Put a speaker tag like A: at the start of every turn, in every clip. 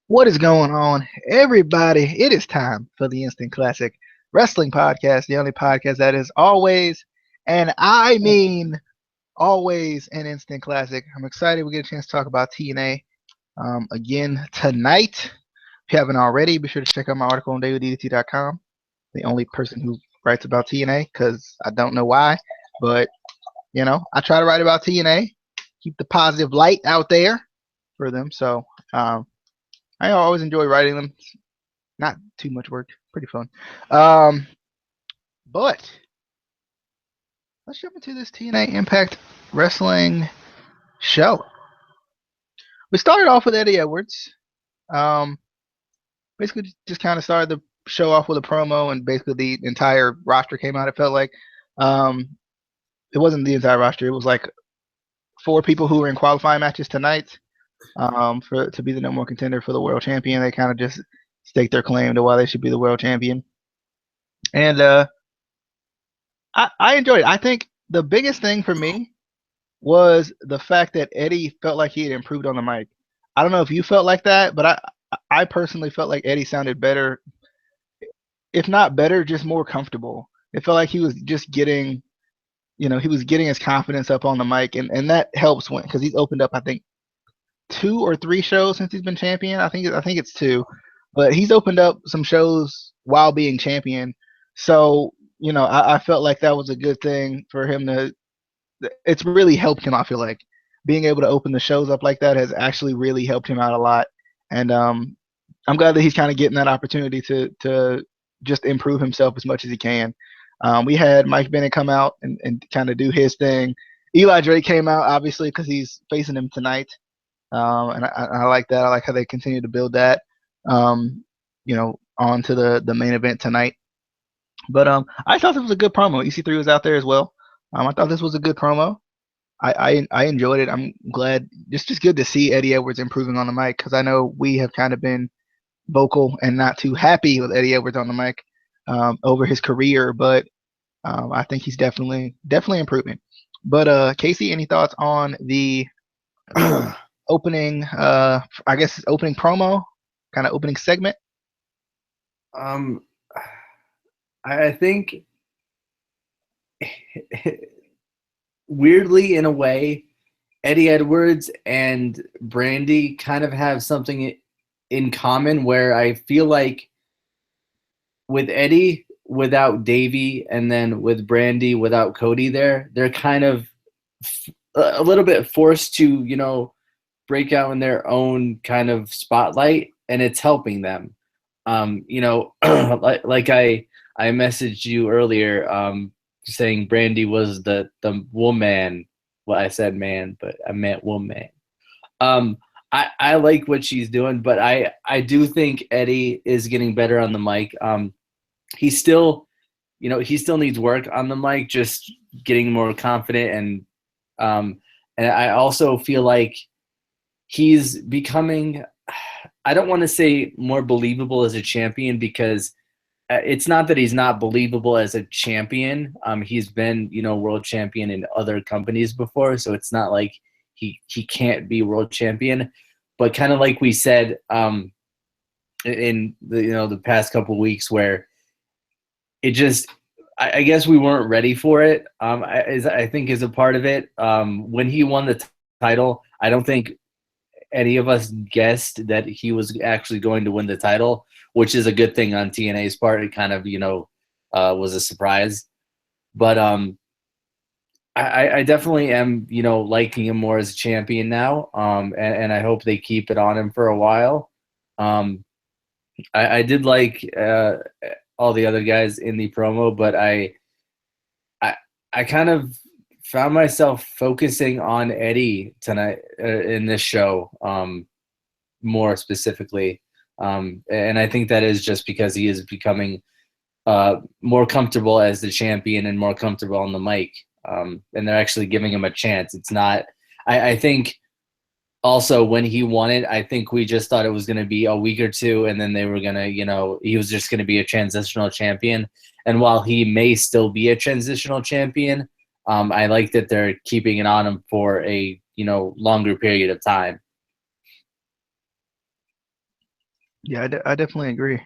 A: What is going on, everybody? It is time for the Instant Classic Wrestling Podcast, the only podcast that is always, and I mean always, an instant classic. I'm excited we get a chance to talk about TNA again tonight. If you haven't already, be sure to check out my article on dailyDDT.com. The only person who writes about TNA, because I don't know why, but I try to write about TNA, keep the positive light out there for them. So I always enjoy writing them. Not too much work, pretty fun. Um, but let's jump into this TNA Impact Wrestling show. We started off with Eddie Edwards. Um, basically, just kind of started the show off with a promo, and basically the entire roster came out. It felt like um, it wasn't the entire roster. It was like four people who were in qualifying matches tonight for to be the number one contender for the world champion. They kind of just staked their claim to why they should be the world champion, and I enjoyed it. I think the biggest thing for me was the fact that Eddie felt like he had improved on the mic. I don't know if you felt like that, but I personally felt like Eddie sounded better, if not better, just more comfortable. It felt like he was just getting, he was getting his confidence up on the mic, and that helps when because he's opened up I think two or three shows since he's been champion. I think it's two, but he's opened up some shows while being champion. So I felt like that was a good thing for him to. It's really helped him. I feel like being able to open the shows up like that has actually really helped him out a lot, and I'm glad that he's kind of getting that opportunity to just improve himself as much as he can. We had Mike Bennett come out and kind of do his thing. Eli Drake came out obviously because he's facing him tonight, and I like that. I like how they continue to build that, on to the main event tonight. But I thought this was a good promo. EC3 was out there as well. I thought this was a good promo. I enjoyed it. I'm glad. Just good to see Eddie Edwards improving on the mic because I know we have kind of been vocal and not too happy with Eddie Edwards on the mic over his career, but I think he's definitely improving. But Casey, any thoughts on the opening? I guess opening promo, kind of opening segment.
B: Um, I think weirdly, in a way, Eddie Edwards and Brandy kind of have something in common where I feel like with Eddie without Davey and then with Brandy without Cody there, they're kind of a little bit forced to, break out in their own kind of spotlight, and it's helping them. Like I messaged you earlier, saying Brandy was the woman. Well, I said man, but I meant woman. I like what she's doing, but I do think Eddie is getting better on the mic. He still, he still needs work on the mic, just getting more confident, and I also feel like he's becoming, I don't want to say more believable as a champion because it's not that he's not believable as a champion. He's been, world champion in other companies before, so it's not like he can't be world champion. But kind of like we said in the past couple of weeks, where it just, I guess we weren't ready for it. I think is a part of it. When he won the title, I don't think any of us guessed that he was actually going to win the title, which is a good thing on TNA's part. It kind of, was a surprise. But I definitely am, liking him more as a champion now. And I hope they keep it on him for a while. I did like all the other guys in the promo, but I kind of found myself focusing on Eddie tonight in this show more specifically. And I think that is just because he is becoming more comfortable as the champion and more comfortable on the mic. And they're actually giving him a chance. It's not, I think also when he won it, I think we just thought it was going to be a week or two, and then they were going to, he was just going to be a transitional champion. And while he may still be a transitional champion, I like that they're keeping it on him for a, longer period of time.
A: Yeah, I definitely agree.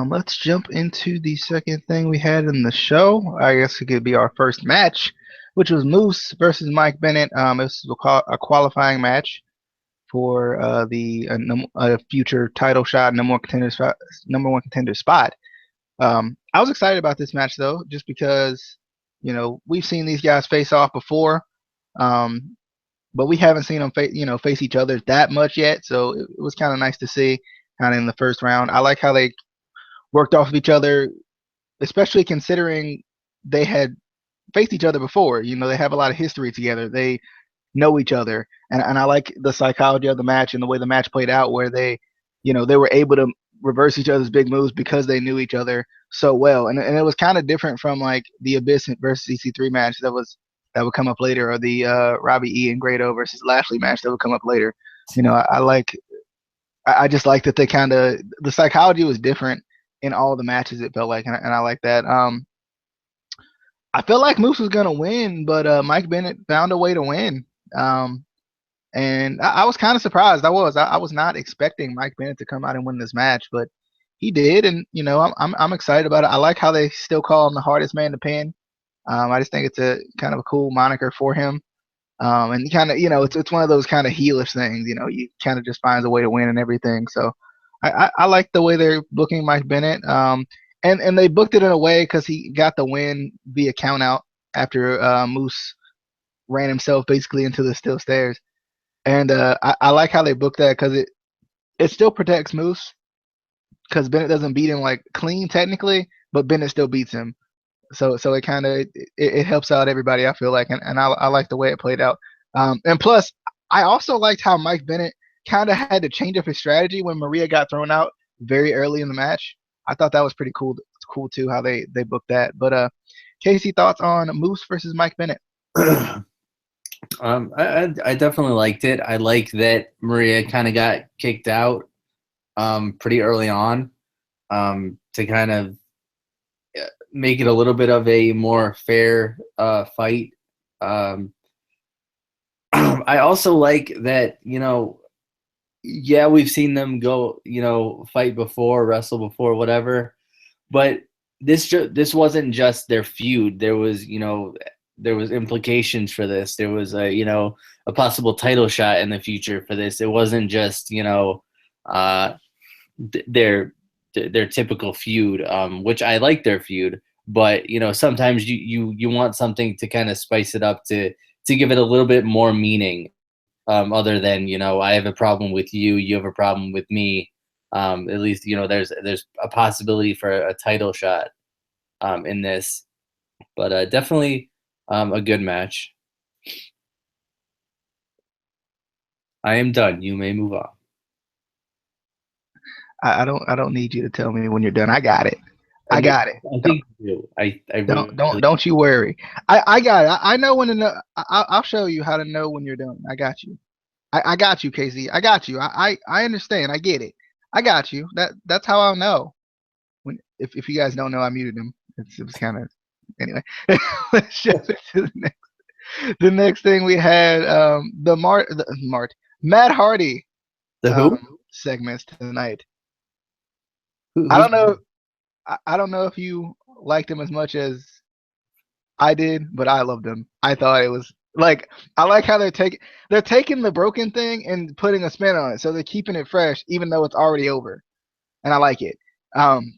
A: Let's jump into the second thing we had in the show. I guess it could be our first match, which was Moose versus Mike Bennett. This was a qualifying match for the future title shot, number one contender spot. I was excited about this match though, just because we've seen these guys face off before, um, but we haven't seen them face each other that much yet. So it was kind of nice to see kind of in the first round. I like how they worked off of each other, especially considering they had faced each other before. They have a lot of history together. They know each other, and I like the psychology of the match and the way the match played out, where they were able to reverse each other's big moves because they knew each other so well, and it was kind of different from like the Abyss versus EC3 match that would come up later, or the Robbie E and Grado versus Lashley match that would come up later. I just like that they kind of the psychology was different in all the matches. It felt like, and I like that. I felt like Moose was gonna win, but Mike Bennett found a way to win. Um, and I was kind of surprised. I was not expecting Mike Bennett to come out and win this match, but he did, and I'm excited about it. I like how they still call him the hardest man to pin. I just think it's a kind of a cool moniker for him. And kind of it's one of those kind of heelish things. You kind of just finds a way to win and everything. So I like the way they're booking Mike Bennett. And they booked it in a way because he got the win via count out after Moose ran himself basically into the steel stairs. And I like how they booked that because it still protects Moose because Bennett doesn't beat him like clean technically, but Bennett still beats him. So it kind of it helps out everybody. I feel like, and I like the way it played out. And plus, I also liked how Mike Bennett kind of had to change up his strategy when Maria got thrown out very early in the match. I thought that was pretty cool. It's cool too how they booked that. But Casey, thoughts on Moose versus Mike Bennett?
B: I definitely liked it. I like that Maria kind of got kicked out pretty early on to kind of make it a little bit of a more fair fight. Um, I also like that, yeah, we've seen them go, fight before, wrestle before, whatever, but this wasn't just their feud. There was implications for this. There was a possible title shot in the future for this. It wasn't just uh, their their typical feud, which I like their feud, but sometimes you want something to kind of spice it up to give it a little bit more meaning, other than I have a problem with you, you have a problem with me. At least there's a possibility for a title shot in this, but definitely a good match. I am done. You may move on.
A: I don't need you to tell me when you're done. I got it.
B: I
A: I
B: think
A: got it.
B: I think you do. I
A: Don't
B: really,
A: don't
B: really.
A: don't you worry. I got it. I know when to know. I'll show you how to know when you're done. I got you. I got you, Casey. I got you. I understand. I get it. I got you. That's how I'll know. When if you guys don't know, I muted him. It was kind of anyway. Let's jump into the next thing we had. The Matt Hardy
B: The who?
A: segments tonight. I
B: Who's
A: don't know. I don't know if you liked him as much as I did, but I loved him. I thought it was like I like how they're taking the broken thing and putting a spin on it, so they're keeping it fresh even though it's already over, and I like it. I'm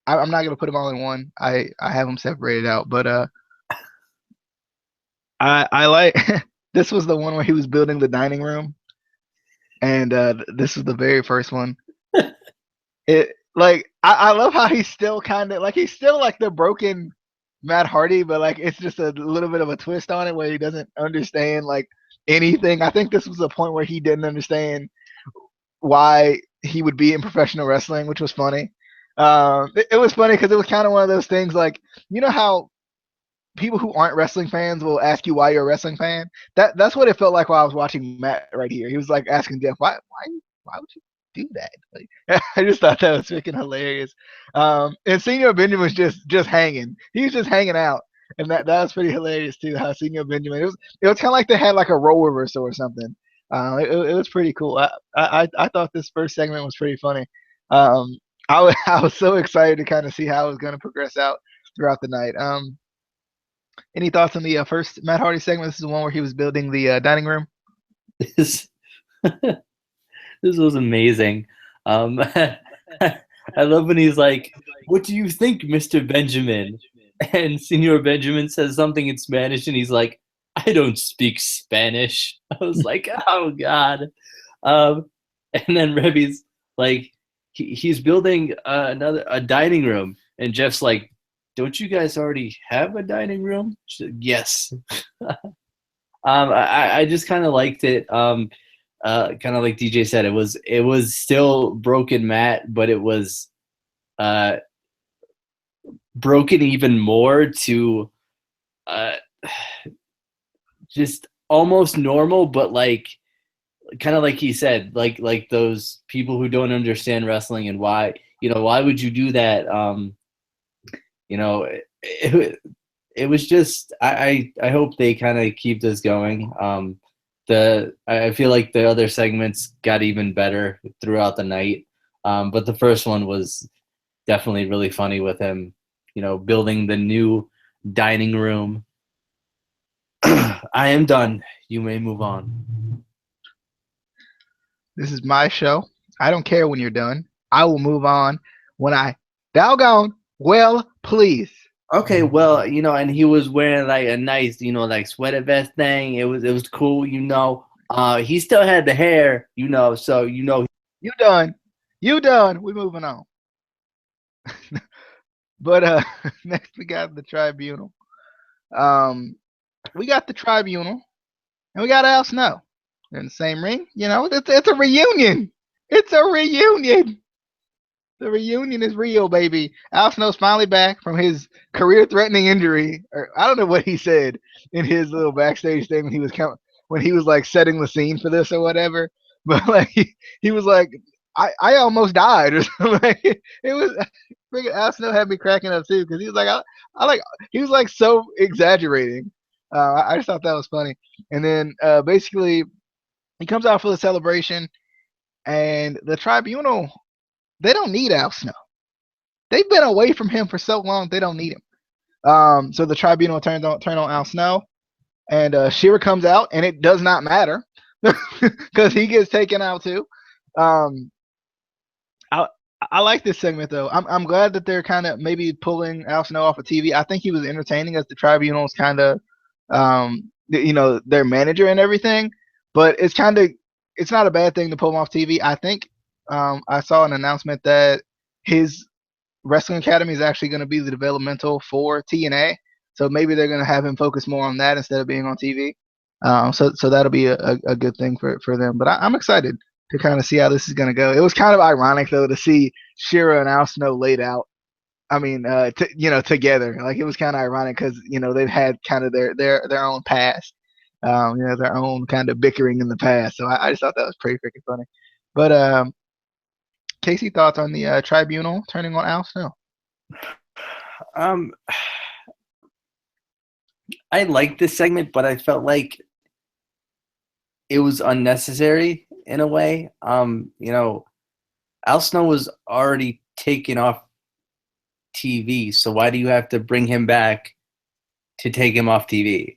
A: not gonna put them all in one. I have them separated out, but I like this was the one where he was building the dining room, and this was the very first one. It like I love how he's still kind of like he's still like the broken Matt Hardy, but like it's just a little bit of a twist on it where he doesn't understand like anything. I think this was a point where he didn't understand why he would be in professional wrestling, which was funny. It was funny because it was kind of one of those things like how people who aren't wrestling fans will ask you why you're a wrestling fan. That's what it felt like while I was watching Matt right here. He was like asking Jeff, why would you do that? Like, I just thought that was freaking hilarious. And Senior Benjamin was just hanging. He was just hanging out. And that was pretty hilarious too. How Senior Benjamin it was kind of like they had like a role reversal or something. It was pretty cool. I thought this first segment was pretty funny. Um, I was so excited to kind of see how it was going to progress out throughout the night. Any thoughts on the first Matt Hardy segment? This is the one where he was building the dining room.
B: This this was amazing. I love when he's like, "What do you think, Mister Benjamin?" And Senor Benjamin says something in Spanish, and he's like, "I don't speak Spanish." I was like, "Oh God." Um, and then Rebby's like, he's building another a dining room, and Jeff's like, "Don't you guys already have a dining room?" She's like, yes. I just kind of liked it. Kind of like DJ said, it was still broken Matt, but it was uh, broken even more to uh, just almost normal, but like kind of like he said, like those people who don't understand wrestling and why would you do that? You know, it was just I hope they kind of keep this going. I feel like the other segments got even better throughout the night, but the first one was definitely really funny with him, building the new dining room. I am done. You may move on.
A: This is my show. I don't care when you're done. I will move on when I doggone well please.
B: Okay, well, and he was wearing like a nice, like sweater vest thing. It was cool. He still had the hair, so
A: You done. You done. We moving on. But next we got the tribunal. Um, we got the tribunal, and we got Al Snow. They're in the same ring. It's a reunion. It's a reunion. The reunion is real, baby. Al Snow's finally back from his career-threatening injury. Or I don't know what he said in his little backstage thing when he was like setting the scene for this or whatever. But like he was like, I almost died or something. Like, it was freaking Al Snow had me cracking up too because he was like I like he was like so exaggerating. I just thought that was funny. And then basically he comes out for the celebration, and the tribunal they don't need Al Snow. They've been away from him for so long. They don't need him. So the tribunal turn on Al Snow, and Shearer comes out, and it does not matter because he gets taken out too. Um, I I like this segment though. I'm glad that they're kind of maybe pulling Al Snow off of TV. I think he was entertaining as the tribunal's kind of their manager and everything. But it's not a bad thing to pull him off TV. I think I saw an announcement that his Wrestling Academy is actually going to be the developmental for TNA. So maybe they're going to have him focus more on that instead of being on TV. So that'll be a good thing for them. But I'm excited to kind of see how this is going to go. It was kind of ironic though to see Shira and Al Snow laid out. I mean, together. Like it was kind of ironic because they've had kind of their own past, their own kind of bickering in the past. So I just thought that was pretty freaking funny. But Casey, thoughts on the tribunal turning on Al Snow?
B: um, I liked this segment, but I felt like it was unnecessary in a way. Al Snow was already taken off TV, so why do you have to bring him back to take him off TV?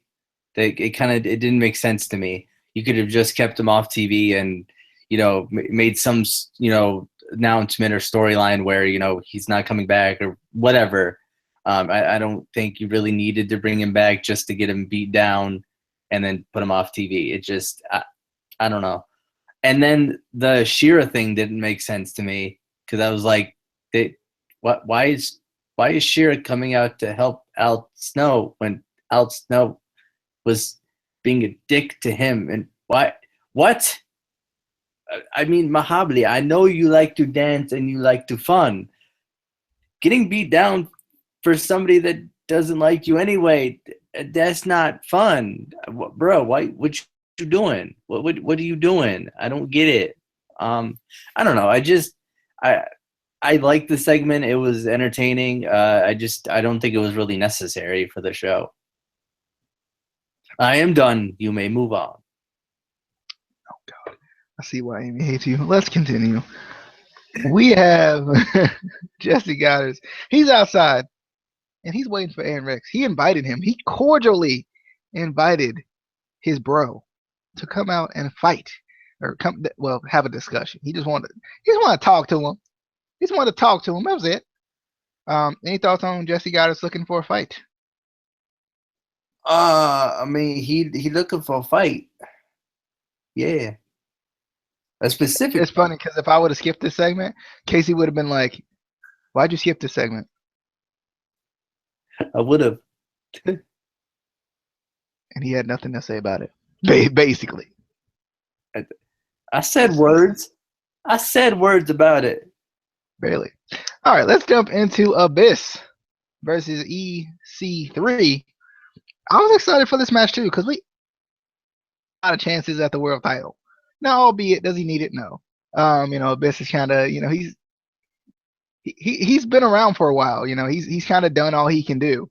B: It didn't make sense to me. You could have just kept him off TV and made some announcement or storyline where he's not coming back or whatever. I don't think you really needed to bring him back just to get him beat down and then put him off TV. It just I don't know. And then the Shira thing didn't make sense to me because I was like, what? Why is Shira coming out to help Al Snow when Al Snow was being a dick to him? And why? What? I mean, Mahabli, I know you like to dance and you like to fun. Getting beat down for somebody that doesn't like you anyway, that's not fun, bro. Why? What you doing? What are you doing? I don't get it. I don't know. I I liked the segment. It was entertaining. I don't think it was really necessary for the show. I am done. You may move on.
A: Oh God, I see why Amy hates you. Let's continue. We have Jesse Goddard. He's outside and he's waiting for Aaron Rex. He invited him. He cordially invited his bro to come out and fight or come well have a discussion. He just wanted to talk to him. He just wanted to talk to him. That was it. Any thoughts on Jesse Goddard's looking for a fight?
B: I mean, he looking for a fight. Yeah, a specific.
A: It's funny because if I would have skipped this segment, Casey would have been like, "Why'd you skip this segment?"
B: I would have.
A: And he had nothing to say about it. Basically,
B: I said
A: it's
B: words. I said words about it.
A: barely. All right, let's jump into Abyss versus EC3. I was excited for this match too because we a lot of chances at the world title. Now, albeit, does he need it? No. Abyss is kind of, he's been around for a while. He's kind of done all he can do.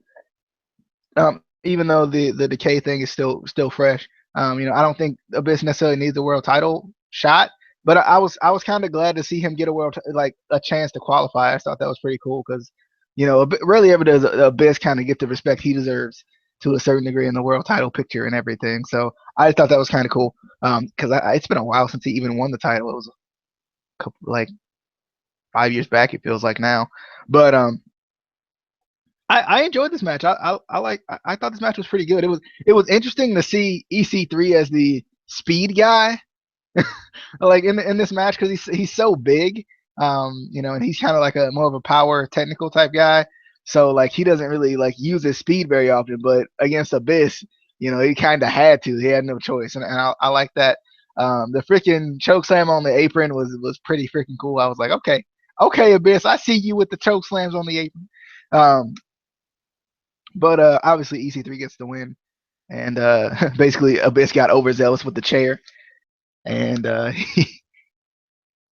A: Even though the decay thing is still fresh. I don't think Abyss necessarily needs a world title shot, but I was kind of glad to see him get like a chance to qualify. I thought that was pretty cool because rarely ever does Abyss kind of get the respect he deserves to a certain degree in the world title picture and everything. So I just thought that was kind of cool because it's been a while since he even won the title. It was a couple, like 5 years back. It feels like now, but I enjoyed this match. I thought this match was pretty good. It was interesting to see EC3 as the speed guy, like in this match because he's so big, and he's kind of like a more of a power technical type guy. So like he doesn't really like use his speed very often, but against Abyss, he kind of had to. He had no choice, and I like that. The freaking choke slam on the apron was pretty freaking cool. I was like, okay, Abyss, I see you with the choke slams on the apron. But obviously EC3 gets the win, and basically Abyss got overzealous with the chair, and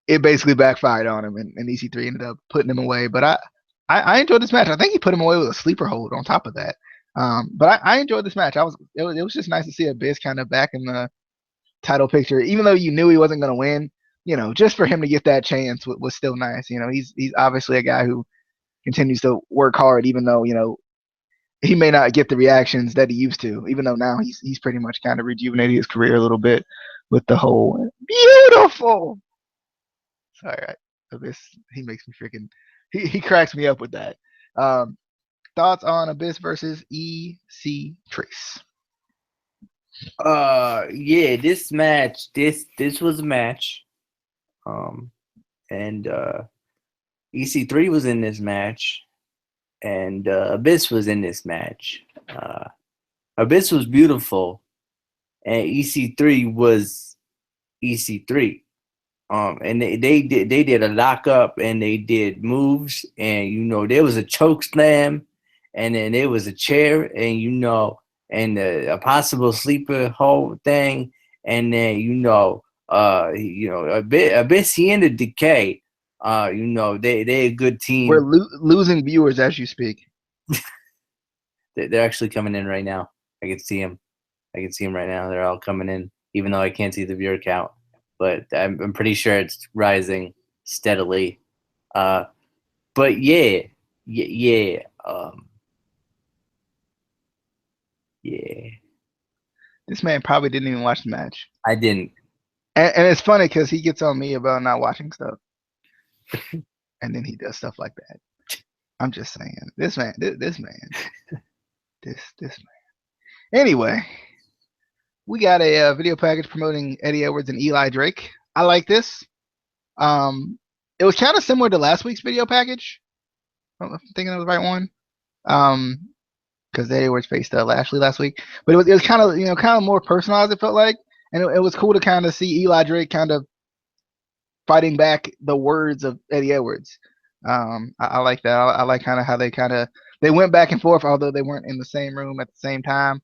A: it basically backfired on him, and EC3 ended up putting him away. But I enjoyed this match. I think he put him away with a sleeper hold on top of that. But I enjoyed this match. It was just nice to see Abyss kind of back in the title picture, even though you knew he wasn't going to win. Just for him to get that chance was still nice. He's obviously a guy who continues to work hard, even though he may not get the reactions that he used to, even though now he's pretty much kind of rejuvenated his career a little bit with the whole beautiful. Sorry, Abyss. He makes me freaking. He cracks me up with that. Um, Thoughts on Abyss versus EC Trace?
B: Yeah, this was a match. Um, and EC3 was in this match, and Abyss was in this match. Abyss was beautiful, and EC3 was EC3. And they did a lockup, and they did moves, and there was a choke slam, and then there was a chair, and a possible sleeper hold thing, and then Abyss and the Decay. They a good
A: We're
B: team.
A: losing viewers as you speak.
B: They're actually coming in right now. I can see them. I can see them right now. They're all coming in, even though I can't see the viewer count. But I'm pretty sure it's rising steadily. But yeah, yeah.
A: This man probably didn't even watch the match,
B: I didn't.
A: and it's funny because he gets on me about not watching stuff, and then he does stuff like that. I'm just saying, this man, this man, this man. Anyway, we got a video package promoting Eddie Edwards and Eli Drake. I like this. Um, it was kind of similar to last week's video package. If I'm thinking of the right one. Because Eddie Edwards faced Lashley last week, but it was kind of more personalized. It felt like, and it was cool to kind of see Eli Drake kind of fighting back the words of Eddie Edwards. I like that. I like kind of how they went back and forth, although they weren't in the same room at the same time.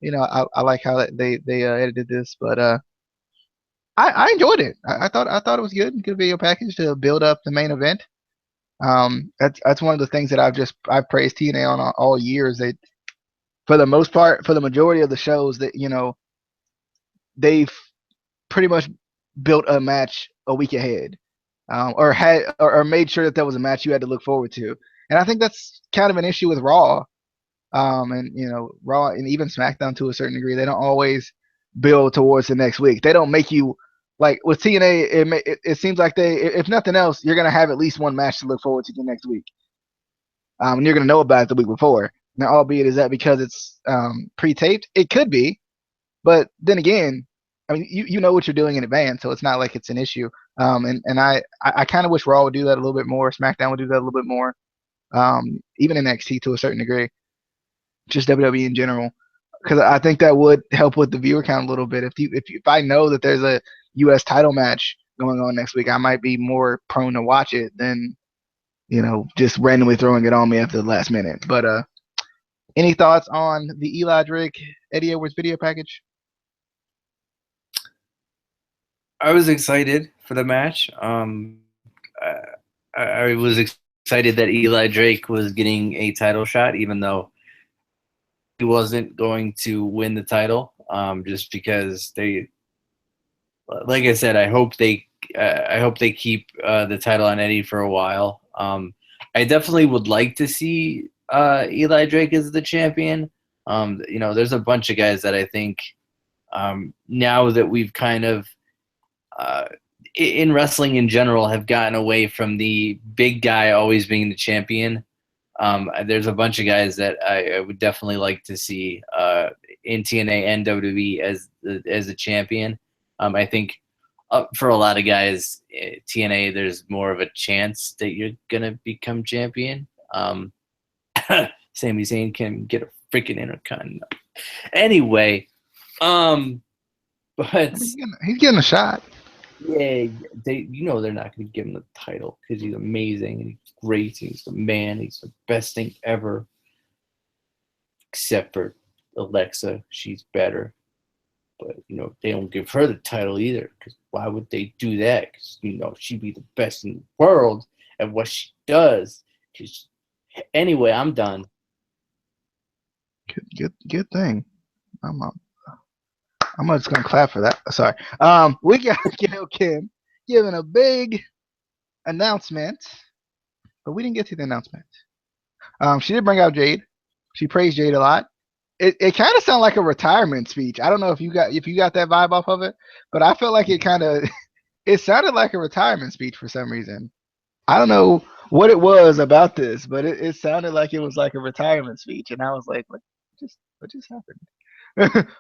A: I like how they edited this, but I enjoyed it. I thought it was good video package to build up the main event. That's one of the things that I've praised TNA on all years. They, for the most part, for the majority of the shows, that they've pretty much built a match a week ahead. or made sure that there was a match you had to look forward to. And I think that's kind of an issue with Raw, and Raw and even SmackDown to a certain degree. They don't always build towards the next week. They don't make you like with TNA. It seems like if nothing else, you're gonna have at least one match to look forward to the next week, and you're gonna know about it the week before. Now, albeit is that because it's pre-taped? It could be, but then again, I mean, you know what you're doing in advance, so it's not like it's an issue. And I kind of wish Raw would do that a little bit more. SmackDown would do that a little bit more. Even NXT to a certain degree, just WWE in general, because I think that would help with the viewer count a little bit. If I know that there's a U.S. title match going on next week, I might be more prone to watch it than just randomly throwing it on me after the last minute. But any thoughts on the Eli Drake Eddie Edwards video package?
B: I was excited for the match. I was excited that Eli Drake was getting a title shot, even though he wasn't going to win the title. Just because like I said, I hope they keep the title on Eddie for a while. I definitely would like to see Eli Drake as the champion. There's a bunch of guys that I think now that we've kind of in wrestling in general have gotten away from the big guy always being the champion. There's a bunch of guys that I would definitely like to see in TNA and WWE as a champion. I think for a lot of guys, TNA, there's more of a chance that you're gonna become champion. Sami Zayn can get a freaking intercontinental. Anyway, but
A: he's getting a shot.
B: Yeah, they're not going to give him the title because he's amazing and he's great. He's the man. He's the best thing ever. Except for Alexa, she's better. But they don't give her the title either. Because why would they do that? Because she'd be the best in the world at what she does. Anyway, I'm done.
A: Good thing. I'm just gonna clap for that. Sorry. We got Gail Kim giving a big announcement, but we didn't get to the announcement. She did bring out Jade. She praised Jade a lot. It kind of sounded like a retirement speech. I don't know if you got that vibe off of it, but I felt like it sounded like a retirement speech for some reason. I don't know what it was about this, but it sounded like it was like a retirement speech, and I was like, what just happened?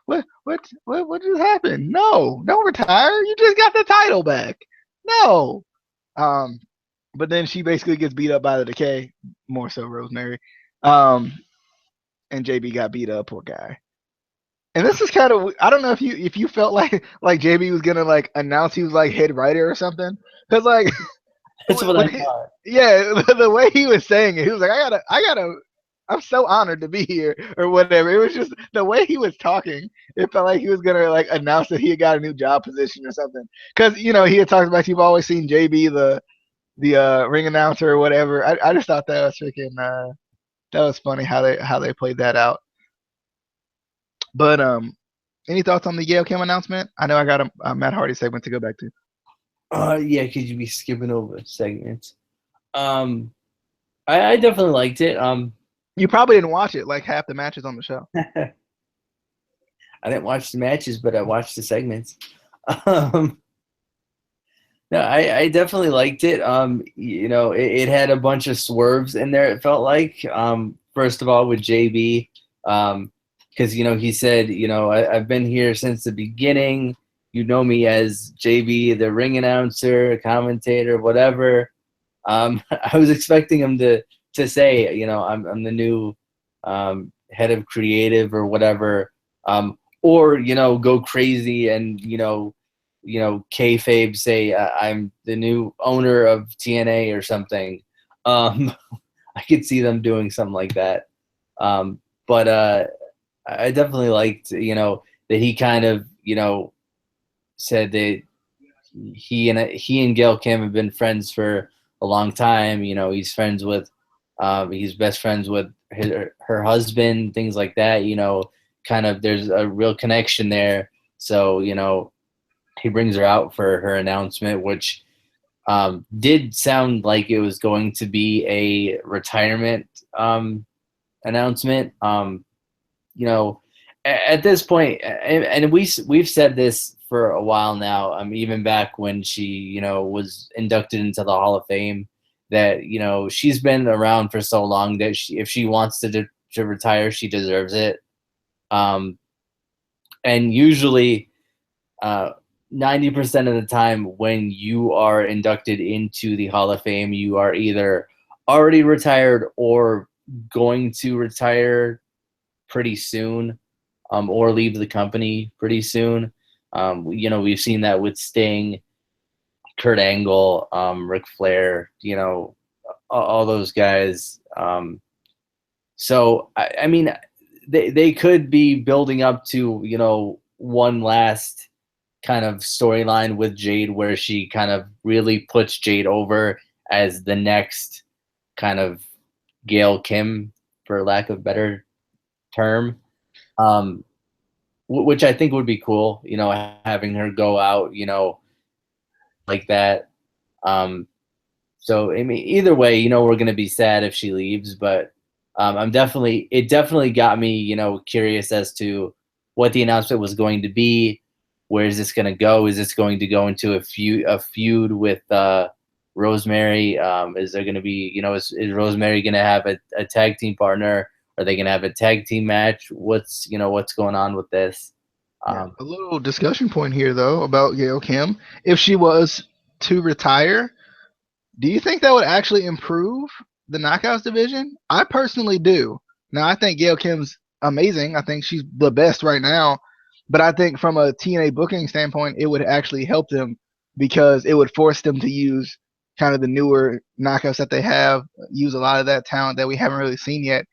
A: what just happened? No, don't retire. You just got the title back. No. But then she basically gets beat up by the Decay, more so Rosemary. And JB got beat up, poor guy. And this is kind of, I don't know if you felt like JB was gonna like announce he was like head writer or something, because like
B: that's what I thought.
A: Yeah, the way he was saying it, he was like, I gotta I'm so honored to be here or whatever. It was just the way he was talking. It felt like he was gonna like announce that he had got a new job position or something. Because he had talked about you've always seen JB the ring announcer or whatever. I just thought that was freaking that was funny how they played that out. But any thoughts on the Gail Kim announcement? I know I got a Matt Hardy segment to go back to.
B: Yeah, because you'd be skipping over segments. I definitely liked it.
A: You probably didn't watch it, like half the matches on the show.
B: I didn't watch the matches, but I watched the segments. No, I definitely liked it. It had a bunch of swerves in there, it felt like. First of all, with JB, because, he said, I've been here since the beginning. You know me as JB, the ring announcer, commentator, whatever. I was expecting him to say, I'm the new head of creative or whatever, or go crazy and kayfabe say I'm the new owner of TNA or something. I could see them doing something like that, but I definitely liked that he kind of said that he and Gail Kim have been friends for a long time. He's friends with he's best friends with her husband, things like that. Kind of there's a real connection there. So he brings her out for her announcement, which did sound like it was going to be a retirement announcement. You know, at this point, and we've said this for a while now. Even back when she, was inducted into the Hall of Fame, that she's been around for so long that if she wants to retire, she deserves it. Um, and usually, 90% of the time, when you are inducted into the Hall of Fame, you are either already retired or going to retire pretty soon, or leave the company pretty soon. We've seen that with Sting, Kurt Angle, Ric Flair, all those guys. So I mean, they could be building up to one last kind of storyline with Jade where she kind of really puts Jade over as the next kind of Gail Kim, for lack of a better term. Um, which I think would be cool, having her go out, like that. Um, so I mean, either way, we're gonna be sad if she leaves, but it definitely got me, curious as to what the announcement was going to be. Where is this gonna go? Is this going to go into a feud with Rosemary? Is there gonna be, is Rosemary gonna have a tag team partner? Are they gonna have a tag team match? What's going on with this?
A: Yeah,
B: Um,
A: a little discussion point here though about Gail Kim. If she was to retire, do you think that would actually improve the Knockouts division? I personally do. Now, I think Gail Kim's amazing. I think she's the best right now. But I think from a TNA booking standpoint, it would actually help them because it would force them to use kind of the newer knockouts that they have, use a lot of that talent that we haven't really seen yet,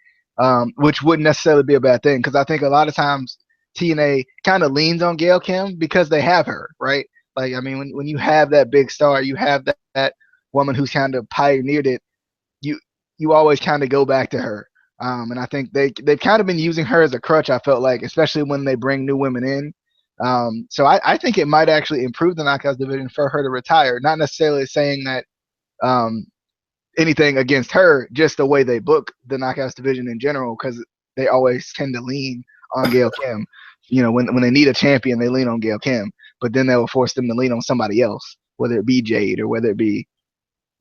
A: which wouldn't necessarily be a bad thing because I think a lot of times TNA kind of leans on Gail Kim because they have her, right? Like, I mean, when you have that big star, you have that woman who's kind of pioneered it, you you always kind of go back to her. And I think they've kind of been using her as a crutch. I felt like, especially when they bring new women in. So I think it might actually improve the Knockouts division for her to retire. Not necessarily saying that um, anything against her, just the way they book the Knockouts division in general, because they always tend to lean on Gail Kim. When they need a champion, they lean on Gail Kim, but then they will force them to lean on somebody else, whether it be Jade or whether it be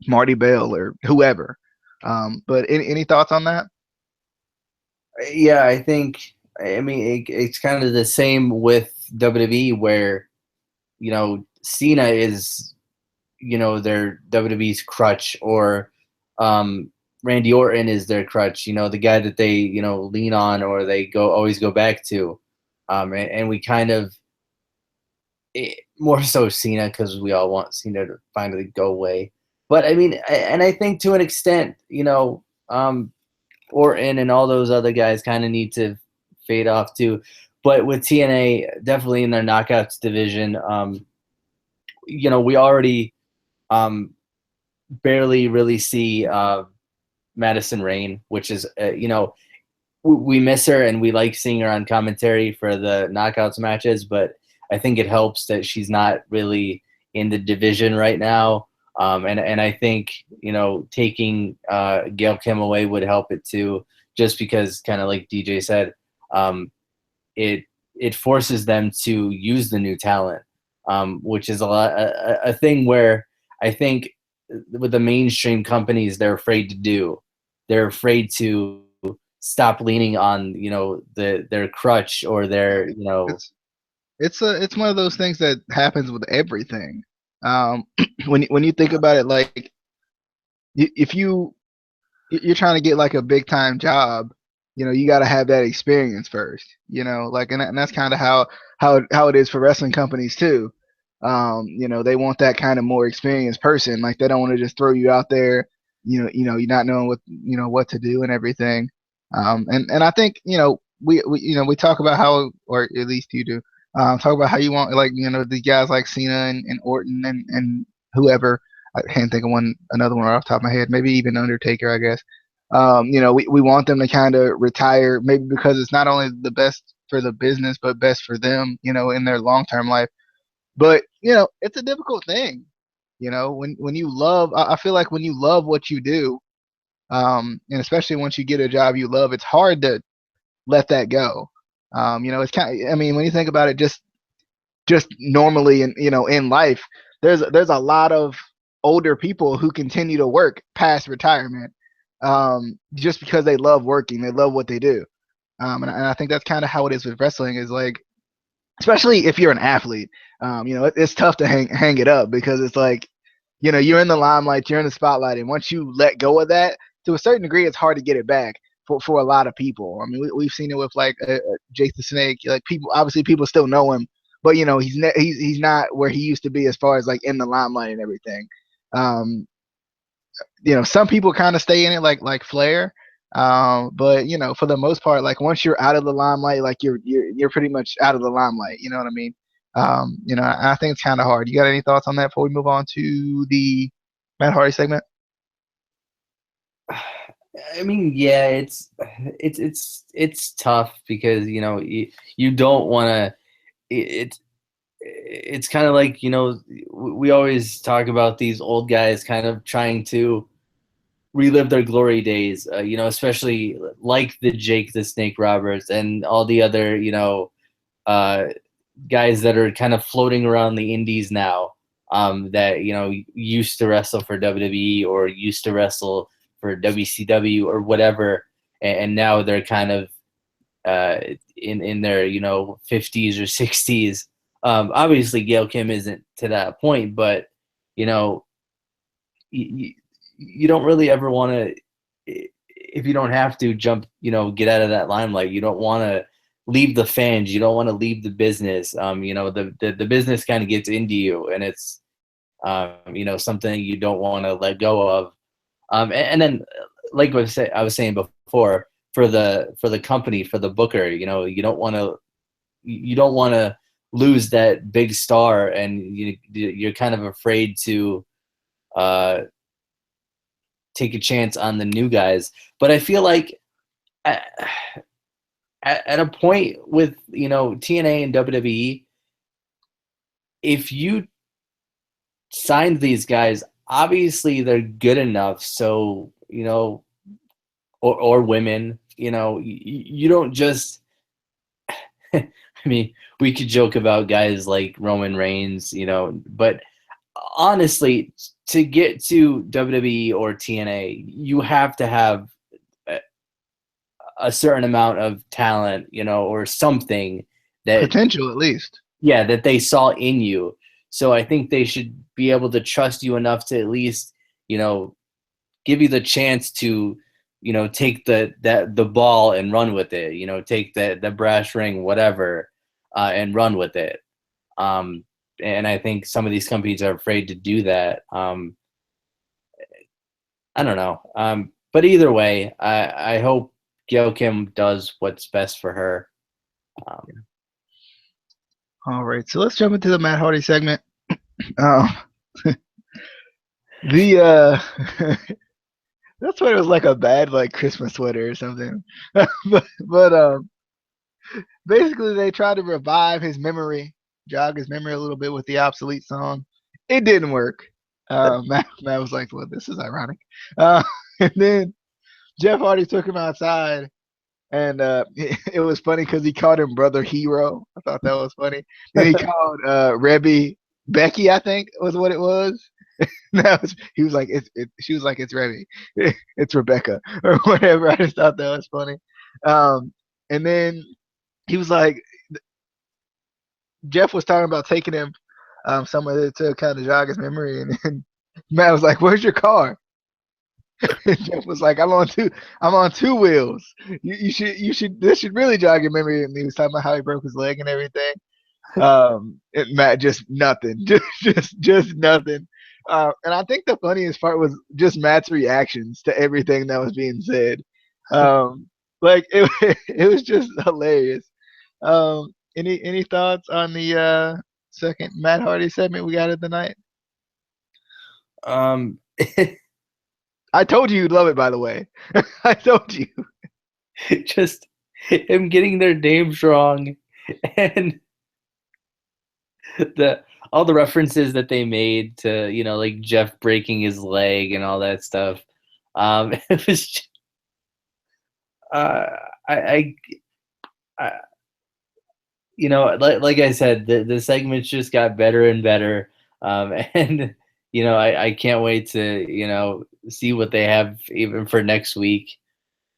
A: Marty Bell or whoever. But any thoughts on that?
B: yeah, I think. I mean, it's kind of the same with WWE, where Cena is their WWE's crutch, or Randy Orton is their crutch. The guy that they lean on, or they always go back to. And we kind of more so Cena, because we all want Cena to finally go away. But I mean, and I think to an extent, Orton and all those other guys kind of need to fade off too. But with TNA, definitely in their knockouts division, we already um, barely really see Madison Rain, which is, we miss her and we like seeing her on commentary for the knockouts matches, but I think it helps that she's not really in the division right now. And I think, taking Gail Kim away would help it too, just because, kind of like DJ said, um, it it forces them to use the new talent, which is a thing where I think with the mainstream companies, they're afraid to do. They're afraid to stop leaning on their crutch, or
A: Yeah,
B: their
A: it's one of those things that happens with everything. When you think about it, like if you're trying to get like a big time job, you got to have that experience first. Like and that's kind of how it is for wrestling companies too. They want that kind of more experienced person. Like they don't want to just throw you out there. You're not knowing what to do and everything. And I think we talk about how, or at least you do, talk about how you want like these guys like Cena and Orton and whoever. I can't think of another one off the top of my head. Maybe even Undertaker, I guess. We want them to kind of retire, maybe because it's not only the best for the business, but best for them, in their long term life. But it's a difficult thing. You know, when you love, I feel like when you love what you do, and especially once you get a job you love, it's hard to let that go. You know, it's kind of, I mean, when you think about it, just normally in, you know, in life, there's a lot of older people who continue to work past retirement, just because they love working, they love what they do. And I think that's kind of how it is with wrestling. Is like, especially if you're an athlete, you know, it's tough to hang it up because it's like, you know, you're in the limelight, you're in the spotlight, and once you let go of that, to a certain degree, it's hard to get it back for a lot of people. I mean, we've seen it with like Jake the Snake. Like, people, obviously, people still know him, but you know, he's not where he used to be as far as like in the limelight and everything. Um, you know, some people kind of stay in it, like Flair. But you know, for the most part, like once you're out of the limelight, like you're pretty much out of the limelight. You know what I mean? You know, I think it's kind of hard. You got any thoughts on that before we move on to the Matt Hardy segment?
B: I mean, yeah, it's tough because you don't want to. It, it's kind of like, we always talk about these old guys kind of trying to relive their glory days, especially like the Jake the Snake Roberts and all the other, uh, guys that are kind of floating around the indies now, that, used to wrestle for WWE or used to wrestle for WCW or whatever. And now they're kind of in their 50s or 60s. Obviously, Gail Kim isn't to that point, but you know you, you don't really ever want to, if you don't have to jump, get out of that limelight. You don't want to leave the fans. You don't want to leave the business. The business kind of gets into you, and it's something you don't want to let go of. And then, like I was saying before, for the company, for the booker, you don't want to lose that big star, and you're kind of afraid to uh, take a chance on the new guys. But I feel like at, at a point with TNA and WWE, if you signed these guys, obviously they're good enough. So or women, you don't just. I mean, we could joke about guys like Roman Reigns, but honestly, to get to WWE or TNA, you have to have a certain amount of talent, or something that,
A: Potential, at least.
B: yeah, that they saw in you. So I think they should be able to trust you enough to at least, you know, give you the chance to, take the ball and run with it, take the brass ring, whatever, and run with it. Um, and I think some of these companies are afraid to do that. I don't know. But either way, I hope Gail Kim does what's best for her. Um,
A: All right, so let's jump into the Matt Hardy segment. Um, the that sweater was like a bad like Christmas sweater or something. But basically they tried to revive his memory, jog his memory a little bit with the obsolete song. It didn't work. Matt was like, "Well, this is ironic." Uh, and then Jeff Hardy took him outside, and it was funny because he called him Brother Hero. I thought that was funny. Then he called Rebby Becky, I think was what it was. He was like, she was like, it's Rebby, it's Rebecca or whatever. I just thought that was funny. And then he was like, Jeff was talking about taking him somewhere to kind of jog his memory, and then Matt was like, "Where's your car?" And Jeff was like, I'm on two wheels. This should really jog your memory." And he was talking about how he broke his leg and everything. Matt just nothing, just nothing. And I think the funniest part was just Matt's reactions to everything that was being said. Like it was just hilarious. Any thoughts on the second Matt Hardy segment we got of the night?
B: um,
A: I told you you'd love it, by the way. I told you.
B: just him getting their names wrong, and the all the references that they made to, like Jeff breaking his leg and all that stuff. It was just, uh, I, I, like I said, the segments just got better and better. And I can't wait to see what they have even for next week.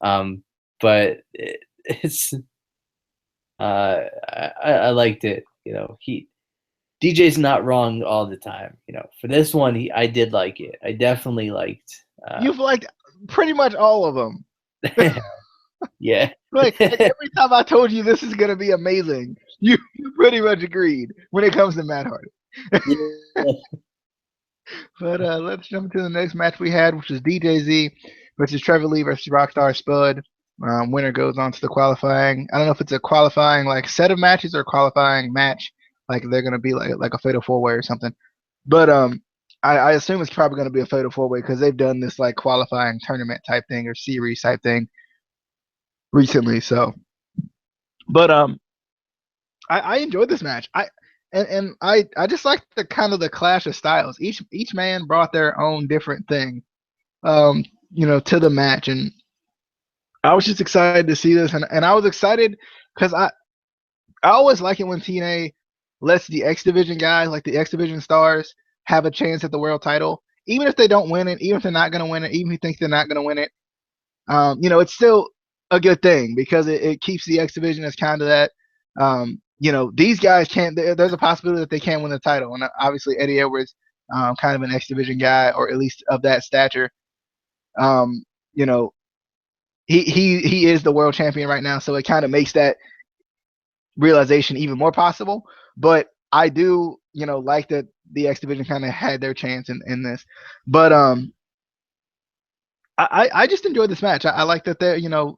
B: But it's I liked it. He DJ's not wrong all the time. For this one, I did like it. I definitely liked.
A: You've liked pretty much all of them.
B: Yeah.
A: Like every time I told you this is gonna be amazing, you pretty much agreed when it comes to Matt Hardy.
B: Yeah.
A: But let's jump into the next match we had, which is DJZ versus Trevor Lee versus Rockstar Spud. Winner goes on to the qualifying. I don't know if it's a qualifying like set of matches or qualifying match, like they're gonna be like a fatal four way or something. But I assume it's probably gonna be a fatal four way because they've done this like qualifying tournament type thing or series type thing recently. So, but I enjoyed this match. I just like the kind of the clash of styles. Each man brought their own different thing, to the match, and I was just excited to see this, and I was excited because I always like it when TNA lets the X Division guys, like the X Division stars, have a chance at the world title, even if they don't win it, even if they're not going to win it, even if you think they're not going to win it. It's still a good thing because it keeps the X Division as kind of that. These guys can't. There's a possibility that they can't win the title, and obviously Eddie Edwards, kind of an X Division guy, or at least of that stature. Um, you know, he is the world champion right now, so it kind of makes that realization even more possible. But I do, like that the X Division kind of had their chance in this. But I just enjoyed this match. I like that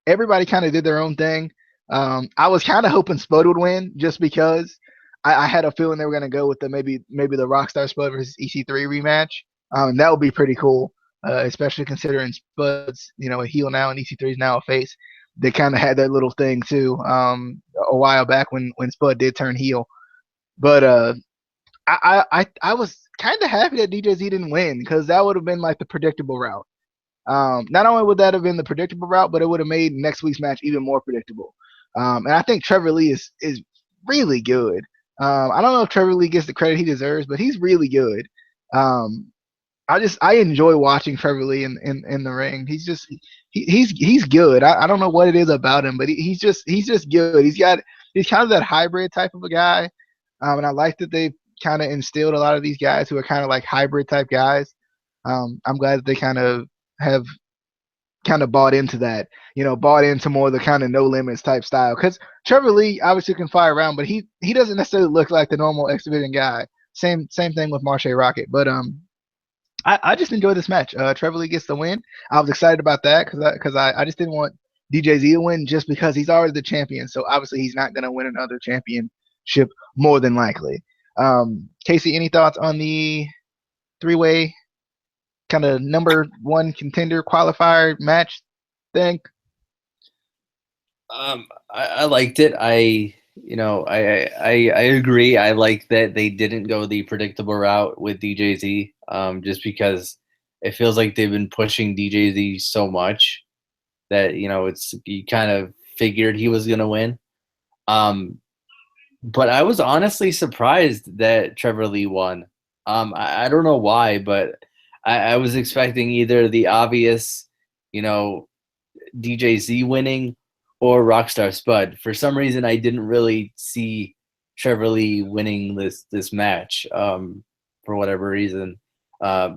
A: everybody kind of did their own thing. I was kind of hoping Spud would win just because I had a feeling they were going to go with the maybe the Rockstar Spud versus EC3 rematch. That would be pretty cool, especially considering Spud's a heel now and EC3 is now a face. They kind of had that little thing too a while back when Spud did turn heel. But I was kind of happy that DJZ didn't win because that would have been like the predictable route. Not only would that have been the predictable route, but it would have made next week's match even more predictable. And I think Trevor Lee is really good. I don't know if Trevor Lee gets the credit he deserves, but he's really good. Um, I enjoy watching Trevor Lee in the ring. He's good. I don't know what it is about him, but he's just good. He's kind of that hybrid type of a guy. And I like that they've kind of instilled a lot of these guys who are kind of like hybrid type guys. I'm glad that they have kind of bought into that, bought into more of the kind of no limits type style. Because Trevor Lee obviously can fly around, but he doesn't necessarily look like the normal X Division guy. Same thing with Marche Rocket. But I just enjoyed this match. Trevor Lee gets the win. I was excited about that because I just didn't want DJZ to win just because he's already the champion. So obviously he's not going to win another championship more than likely. Casey, any thoughts on the three-way kind of number one contender qualifier match thing?
B: I liked it. I agree. I like that they didn't go the predictable route with DJZ, just because it feels like they've been pushing DJZ so much that you kind of figured he was gonna win. But I was honestly surprised that Trevor Lee won. I don't know why, but I was expecting either the obvious, DJZ winning or Rockstar Spud. For some reason, I didn't really see Trevor Lee winning this match. For whatever reason, I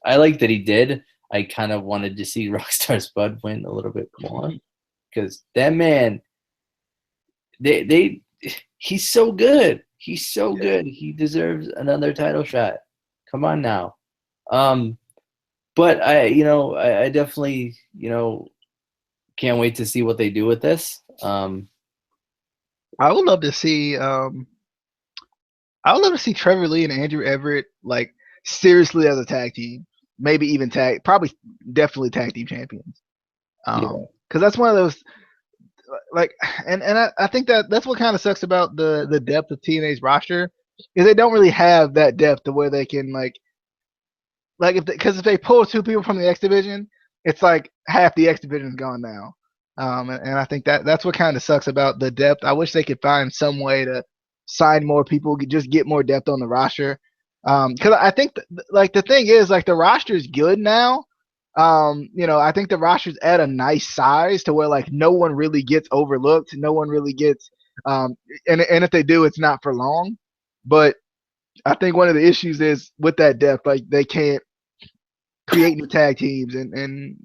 B: like that he did. I kind of wanted to see Rockstar Spud win a little bit more because that man, he's so good. He's so good. He deserves another title shot. Come on now. But I definitely, can't wait to see what they do with this.
A: I would love to see Trevor Lee and Andrew Everett like seriously as a tag team. Maybe even probably definitely tag team champions.
B: Yeah.
A: Because that's one of those like, and I think that's what kind of sucks about the depth of TNA's roster is they don't really have that depth to where they can like because if they pull two people from the X division, it's like half the X division's gone now. And I think that's what kind of sucks about the depth. I wish they could find some way to sign more people, just get more depth on the roster. Because I think like the thing is like the roster is good now. I think the roster's at a nice size to where like no one really gets overlooked, no one really gets, um, and if they do, it's not for long. But I think one of the issues is with that depth, like they can't create new tag teams and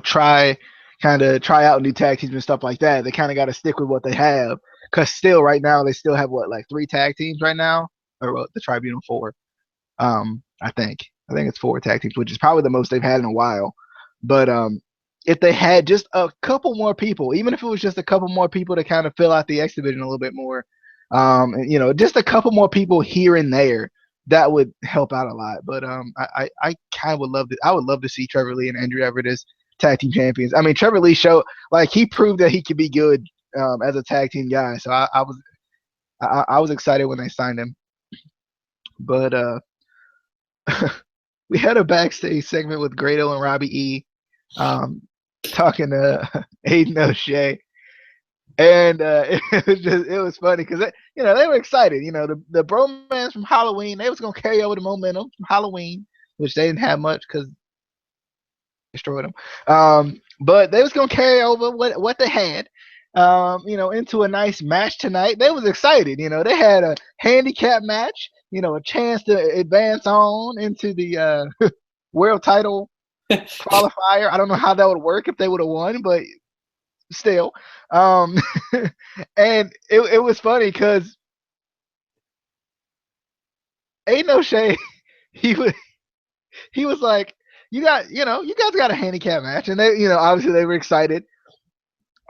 A: try out new tag teams and stuff like that. They kind of got to stick with what they have because still right now they still have what like three tag teams right now or what, the Tribunal four. I think it's four tag teams, which is probably the most they've had in a while. But if they had just a couple more people, even if it was just a couple more people to kind of fill out the X division a little bit more, just a couple more people here and there, that would help out a lot. But I kind of would love to. I would love to see Trevor Lee and Andrew Everett as tag team champions. I mean, Trevor Lee showed like he proved that he could be good as a tag team guy. So I was excited when they signed him. But we had a backstage segment with Grado and Robbie E. Um, talking to Aiden O'Shea. And it was funny because they were excited. The bromance from Halloween, they was gonna carry over the momentum from Halloween, which they didn't have much because destroyed them. But they was gonna carry over what they had, into a nice match tonight. They was excited. They had a handicap match. A chance to advance on into the world title qualifier. I don't know how that would work if they would have won, but still. And it was funny because Aiden O'Shea, he was he was like, you guys got a handicap match, and they, obviously they were excited,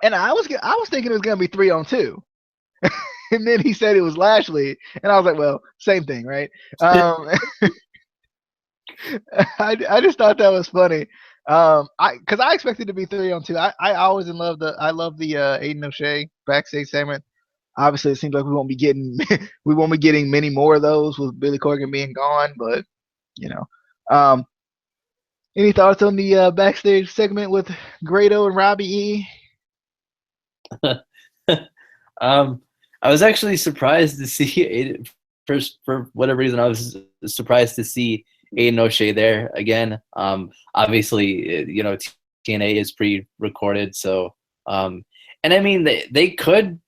A: and I was thinking it was gonna be 3-on-2, and then he said it was Lashley, and I was like, well, same thing, right? I just thought that was funny. Because I expected it to be 3-on-2. I always I love the Aiden O'Shea backstage segment. Obviously, it seems like we won't be getting many more of those with Billy Corgan being gone. But you know, um, any thoughts on the backstage segment with Grado and Robbie E?
B: um, I was actually surprised to see Aiden, for whatever reason. I was surprised to see Aiden O'Shea there again. Obviously, TNA is pre-recorded, so and I mean they could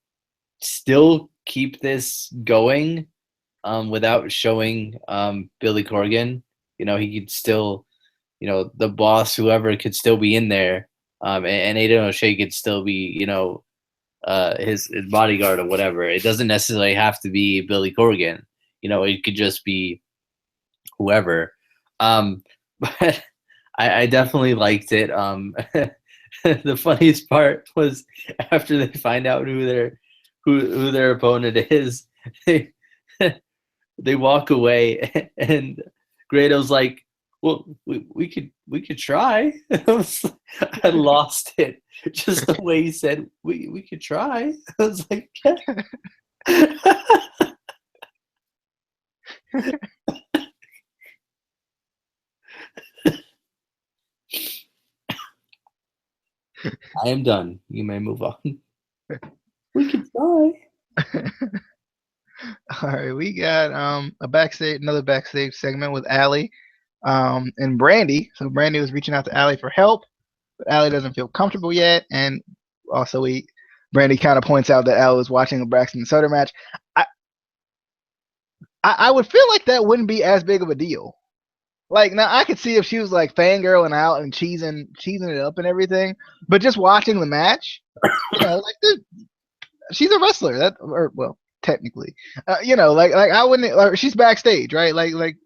B: still keep this going without showing Billy Corgan. He could still, the boss, whoever, could still be in there, and Aiden O'Shea could still be, his bodyguard or whatever. It doesn't necessarily have to be Billy Corgan. It could just be whoever. But I definitely liked it. The funniest part was after they find out who their opponent is, they they walk away, and Grado's like, "Well, we could try." I lost it just the way he said, "We could try." I was like, "I am done. You may move on." We could try.
A: All right, we got another backstage segment with Allie and Brandy. So Brandy was reaching out to Allie for help, but Allie doesn't feel comfortable yet, and also Brandy kind of points out that Allie was watching a Braxton Sutter match. I would feel like that wouldn't be as big of a deal. Like now, I could see if she was like fangirling out and cheesing it up and everything, but just watching the match, she's a wrestler. Well, technically, like I wouldn't. Like, she's backstage, right? Like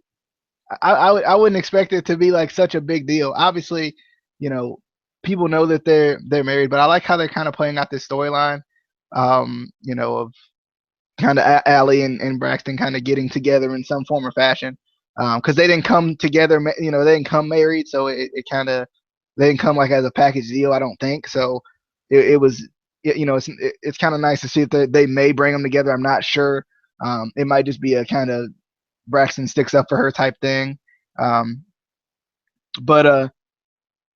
A: I wouldn't expect it to be like such a big deal. Obviously, people know that they're married, but I like how they're kind of playing out this storyline, of kind of Allie and Braxton kind of getting together in some form or fashion. Because they didn't come together, they didn't come married, so it kind of they didn't come like as a package deal. I don't think so. It was, it's kind of nice to see that they may bring them together. I'm not sure. It might just be a kind of Braxton sticks up for her type thing. Um, but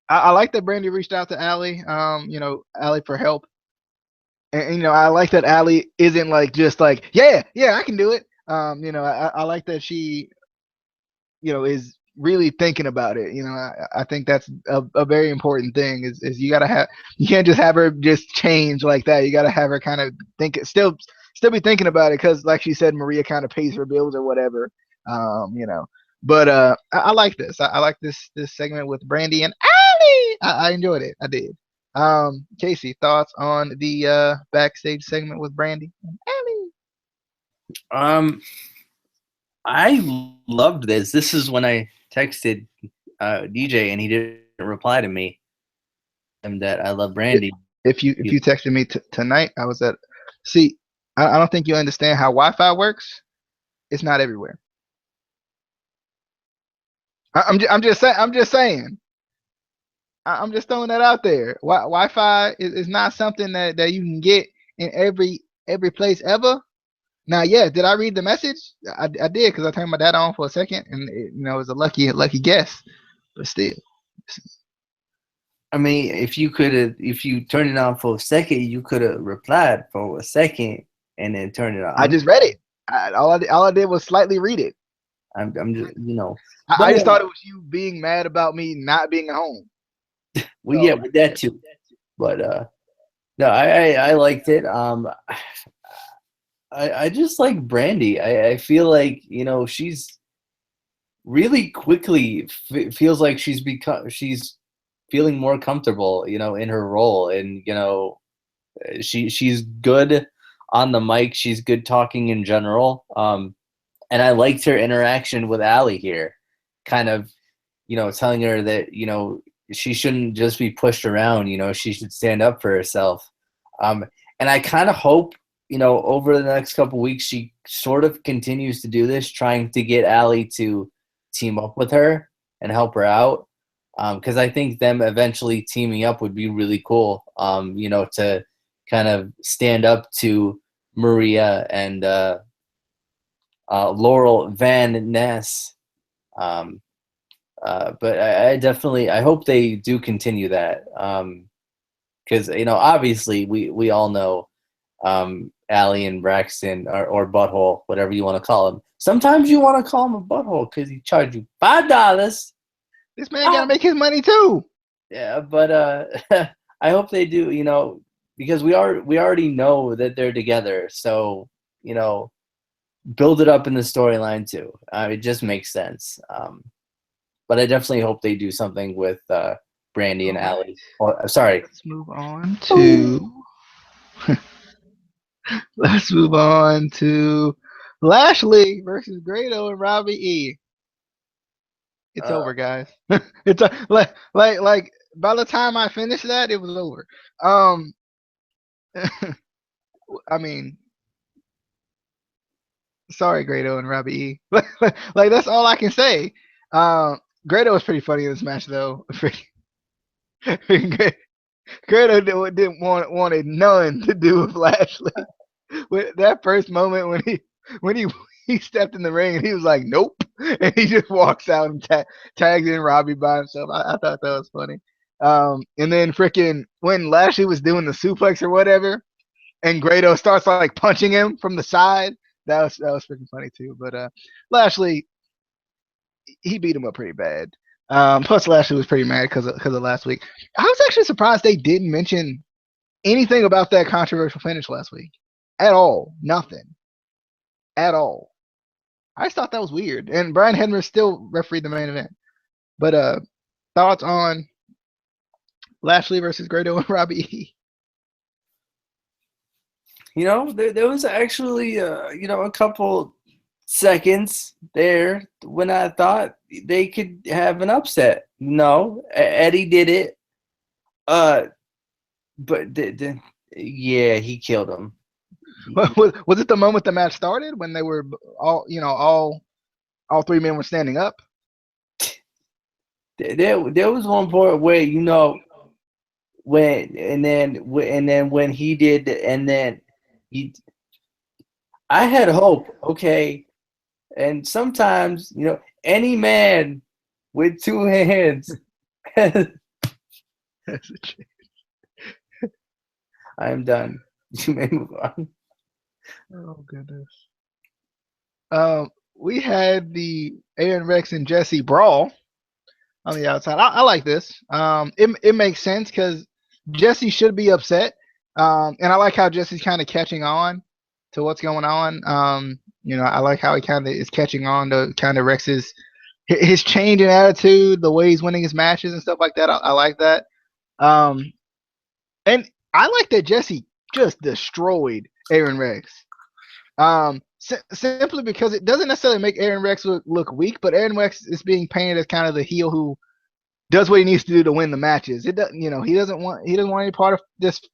A: I like that Brandy reached out to Allie. Allie for help, and I like that Allie isn't like just like yeah I can do it. I like that she is really thinking about it. I think that's a very important thing is you can't just have her just change like that. You gotta have her kind of still be thinking about it because like she said, Maria kind of pays her bills or whatever. Um, you know. But I like this. I like this segment with Brandy and Ali. I enjoyed it. I did. Casey, thoughts on the backstage segment with Brandy and Ali?
B: Um, I loved this. This is when I texted DJ and he didn't reply to me. And that I love Brandy.
A: If you texted me tonight, I was at. See, I don't think you understand how Wi-Fi works. It's not everywhere. I'm just saying. I'm just throwing that out there. Wi-Fi is not something that you can get in every place ever. Now, yeah, did I read the message? I did because I turned my data on for a second, and it was a lucky guess. But still,
B: I mean, if you turn it on for a second, you could have replied for a second and then turn it
A: I
B: on.
A: just read it. All I did was slightly read it.
B: I'm just,
A: I
B: but
A: just thought it was you being mad about me not being at home.
B: well, yeah,
A: So
B: with that too. But no, I liked it. I just like Brandy. I feel like she's really quickly feels like she's feeling more comfortable, in her role, and she's good on the mic. She's good talking in general. And I liked her interaction with Allie here, kind of, telling her that she shouldn't just be pushed around. She should stand up for herself. And I kind of hope over the next couple weeks she sort of continues to do this, trying to get Allie to team up with her and help her out. Because I think them eventually teaming up would be really cool. To kind of stand up to Maria and Laurel Van Ness. Um, but I definitely I hope they do continue that. Because obviously we all know Allie and Braxton or Butthole, whatever you want to call him. Sometimes you want to call him a butthole because he charged you $5.
A: this man gotta make his money too.
B: Yeah, but I hope they do. Because we already know that they're together, so build it up in the storyline too. It just makes sense. But I definitely hope they do something with Brandy and Allie. Oh, sorry.
A: Let's move on to let's move on to Lashley versus Grado and Robbie E. It's over, guys. It's like by the time I finished that, it was over. I mean, sorry, Grado and Robbie E. Like that's all I can say. Grado was pretty funny in this match, though. Grado didn't wanted none to do with Lashley. With that first moment when he stepped in the ring and he was like, "Nope," and he just walks out and tags in Robbie by himself. I thought that was funny. And then freaking when Lashley was doing the suplex or whatever, and Grado starts like punching him from the side. That was freaking funny too. But Lashley, he beat him up pretty bad. Plus Lashley was pretty mad because of last week. I was actually surprised they didn't mention anything about that controversial finish last week at all. Nothing at all. I just thought that was weird. And Brian Hedmer still refereed the main event. But thoughts on Lashley versus Grado and Robbie E?
B: There was actually a couple seconds there when I thought they could have an upset. No, Eddie did it. But yeah, he killed him.
A: Was it the moment the match started when they were all three men were standing up?
B: There was one point where when and then when he did and then he I had hope, okay, and sometimes any man with two hands. I
A: That's a shame.
B: am done. You may move on.
A: Oh goodness. We had the Aaron Rex and Jesse brawl on the outside. I like this. It makes sense because Jesse should be upset. And I like how Jesse's kind of catching on to what's going on. I like how he kind of is catching on to kind of Rex's his change in attitude, the way he's winning his matches and stuff like that. I like that. Um, and I like that Jesse just destroyed Aaron Rex. Simply because it doesn't necessarily make Aaron Rex look weak, but Aaron Rex is being painted as kind of the heel who does what he needs to do to win the matches. It doesn't, he doesn't want any part of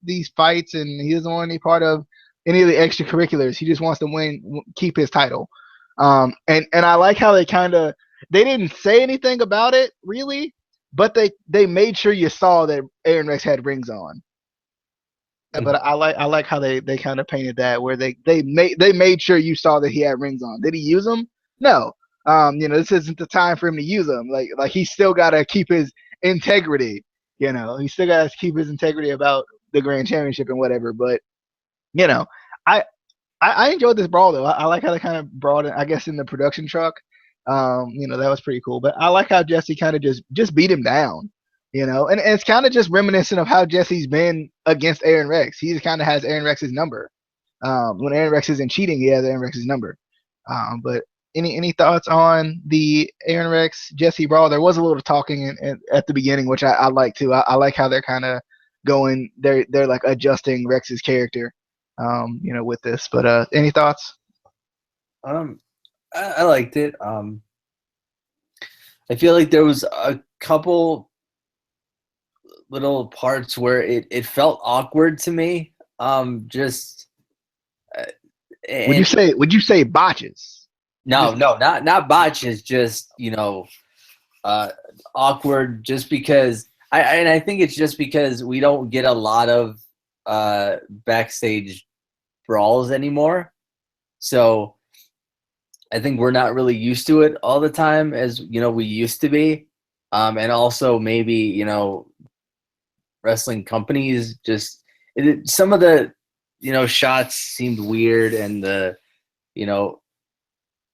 A: these fights, and he doesn't want any part of any of the extracurriculars. He just wants to keep his title. And I like how they didn't say anything about it really, but they made sure you saw that Aaron Rex had rings on. But I like how they kind of painted that where they made sure you saw that he had rings on. Did he use them? No. This isn't the time for him to use them. Like he's still got to keep his integrity. He still got to keep his integrity about the grand championship and whatever. But you know, I I enjoyed this brawl though. I like how they kind of brought it, I guess, in the production truck. That was pretty cool. But I like how Jesse kind of just beat him down. And it's kind of just reminiscent of how Jesse's been against Aaron Rex. He just kind of has Aaron Rex's number. When Aaron Rex isn't cheating, he has Aaron Rex's number. But any thoughts on the Aaron Rex Jesse brawl? There was a little talking at the beginning, which I like too. I like how they're kind of going. They're like adjusting Rex's character, with this. But any thoughts?
B: Um, I liked it. I feel like there was a couple little parts where it felt awkward to me. Just
A: Would you
B: and
A: say botches?
B: no,
A: Just
B: no, not botches. Just awkward. Just because I think it's just because we don't get a lot of backstage brawls anymore. So I think we're not really used to it all the time as we used to be. And also maybe wrestling companies just some of the shots seemed weird, and the you know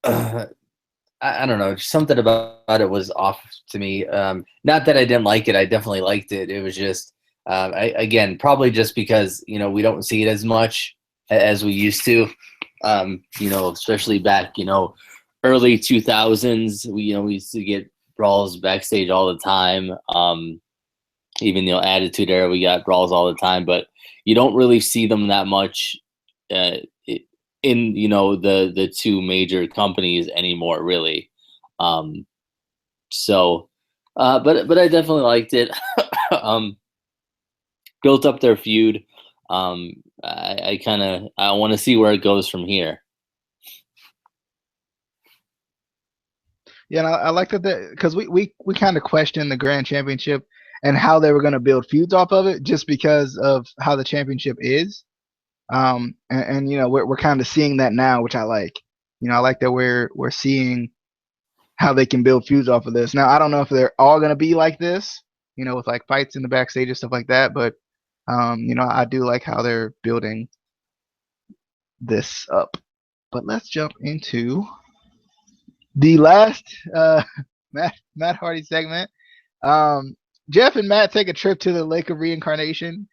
B: I don't know, just something about it was off to me. Not that I didn't like it, I definitely liked it. It was just again, probably just because we don't see it as much as we used to. Especially back early 2000s, we used to get brawls backstage all the time. Even Attitude Era, we got brawls all the time, but you don't really see them that much in the two major companies anymore, really. So but I definitely liked it. Built up their feud. I want to see where it goes from here.
A: Yeah, and I like that because we kind of questioned the Grand Championship and how they were going to build feuds off of it, just because of how the championship is. And we're kind of seeing that now, which I like. I like that we're seeing how they can build feuds off of this. Now, I don't know if they're all going to be like this, with like fights in the backstage and stuff like that, but I do like how they're building this up. But let's jump into the last Matt Hardy segment. Jeff and Matt take a trip to the Lake of Reincarnation.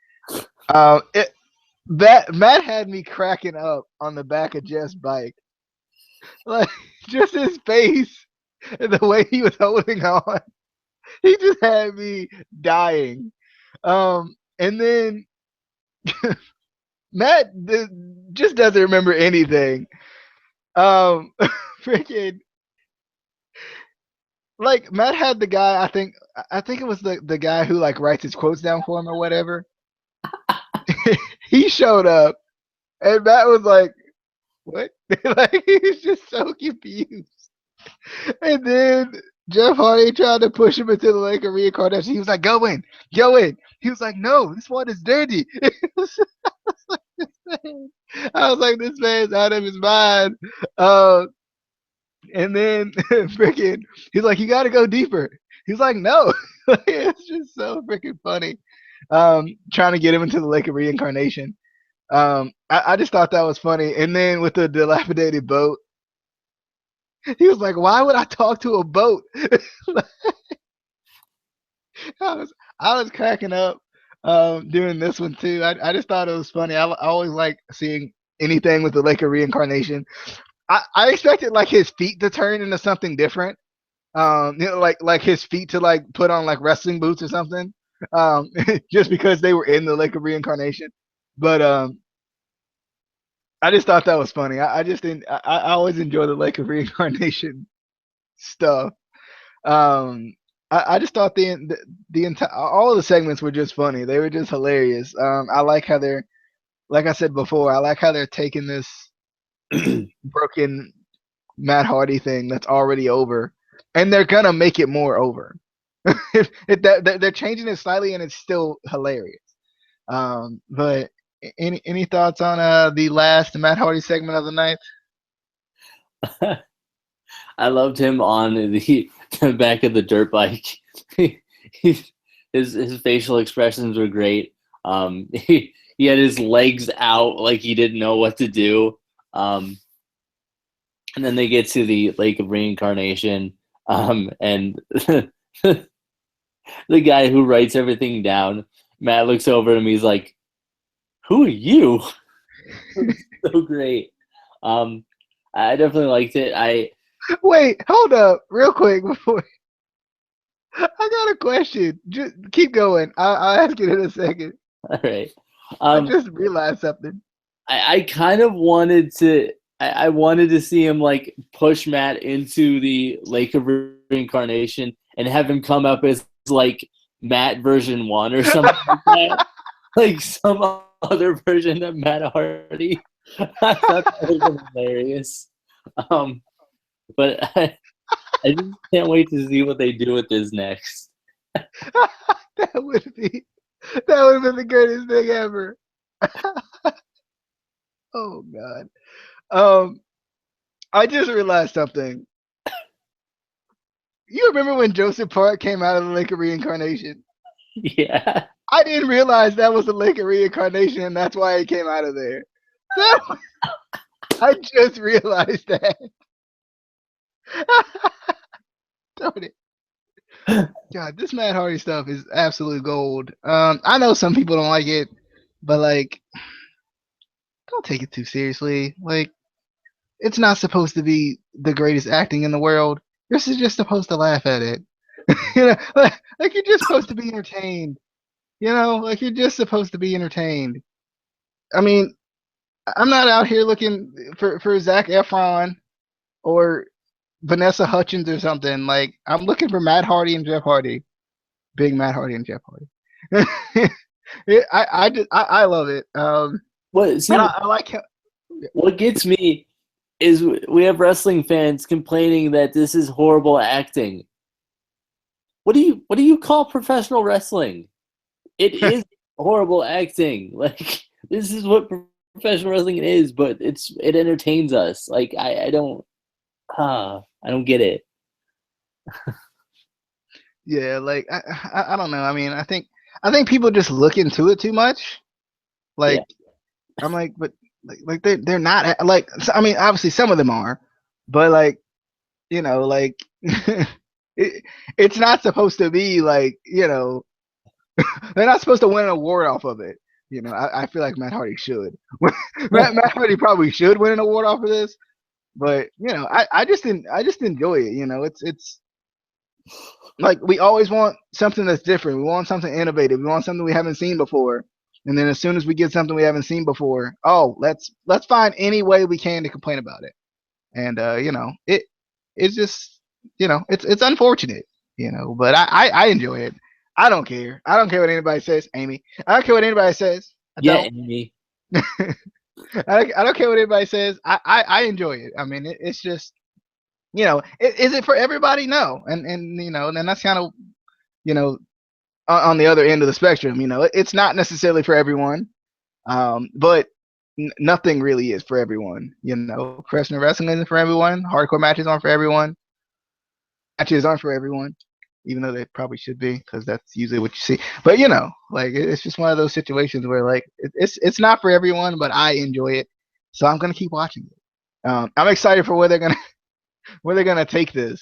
A: Matt had me cracking up on the back of Jeff's bike, like just his face and the way he was holding on. He just had me dying. And then Matt just doesn't remember anything. Freaking like Matt had the guy. I think it was the guy who like writes his quotes down for him or whatever. He showed up, and Matt was like, "What?" Like he was just so confused. And then Jeff Hardy tried to push him into the lake of reincarnation. He was like, "Go in, go in." He was like, "No, this one is dirty." I was like, this man's out of his mind. Uh, and then freaking, he's like, you got to go deeper. He's like, no. It's just so freaking funny. Trying to get him into the lake of reincarnation. I just thought that was funny. And then with the dilapidated boat, he was like, why would I talk to a boat? I was cracking up doing this one too. I just thought it was funny. I always like seeing anything with the lake of reincarnation. I expected like his feet to turn into something different. Like his feet to like put on like wrestling boots or something. Just because they were in the lake of reincarnation. But I just thought that was funny. I just didn't. I always enjoy the lake of reincarnation stuff. Um, I just thought the entire all of the segments were just funny. They were just hilarious. I like how they're like I said before. I like how they're taking this broken Matt Hardy thing that's already over, and they're gonna make it more over. They're changing it slightly, and it's still hilarious. But any thoughts on the last Matt Hardy segment of the night?
B: I loved him on the back of the dirt bike. His facial expressions were great. He had his legs out like he didn't know what to do. And then they get to the Lake of Reincarnation, and the guy who writes everything down, Matt looks over at him. He's like, "Who are you?" So great. I definitely liked it.
A: Wait, hold up, real quick before I got a question. Just keep going. I'll ask it in a second.
B: All right.
A: I
B: Um,
A: just realized something.
B: I kind of wanted to. I wanted to see him like push Matt into the Lake of Reincarnation and have him come up as like Matt version 1 or something like that, like some other version of Matt Hardy. I thought that would have been hilarious. Um, but I just can't wait to see what they do with this next.
A: that would be that would have been the greatest thing ever. Oh god. Um, I just realized something. You remember when Joseph Park came out of the Lake of Reincarnation?
B: Yeah.
A: I didn't realize that was the Lake of Reincarnation, and that's why he came out of there. That, I just realized that. Darn it. God, this Matt Hardy stuff is absolute gold. I know some people don't like it, but like, don't take it too seriously. Like, it's not supposed to be the greatest acting in the world. You're just supposed to laugh at it. Like you're just supposed to be entertained. Like you're just supposed to be entertained. I mean, I'm not out here looking for Zac Efron or Vanessa Hutchins or something. Like I'm looking for Matt Hardy and Jeff Hardy, big Matt Hardy and Jeff Hardy. I love it.
B: What
A: And
B: see?
A: I like how,
B: What gets me is we have wrestling fans complaining that this is horrible acting. What do you call professional wrestling? It is horrible acting. Like this is what professional wrestling is, but it entertains us. Like I don't get it.
A: yeah, like I don't know. I mean, I think people just look into it too much.
B: Yeah.
A: Like I'm like, but like they're not like. I mean, obviously some of them are, but like like it's not supposed to be like they're not supposed to win an award off of it. I feel like Matt Hardy should. Matt Hardy probably should win an award off of this, but I just enjoy it. It's like we always want something that's different. We want something innovative. We want something we haven't seen before. And then as soon as we get something we haven't seen before, oh, let's find any way we can to complain about it. And it's just it's unfortunate, but I enjoy it. I don't care. I don't care what anybody says, Amy. I don't care what anybody says. I
B: Yeah,
A: don't.
B: Amy.
A: I don't care what anybody says. I enjoy it. I mean, it's just is it for everybody? No, and and that's kind of you know on the other end of the spectrum. It's not necessarily for everyone. But nothing really is for everyone. You know, professional wrestling isn't for everyone. Hardcore matches aren't for everyone. Matches aren't for everyone, even though they probably should be, because that's usually what you see. But you know, like it's just one of those situations where like it's not for everyone, but I enjoy it, so I'm gonna keep watching it. I'm excited for where they're gonna take this.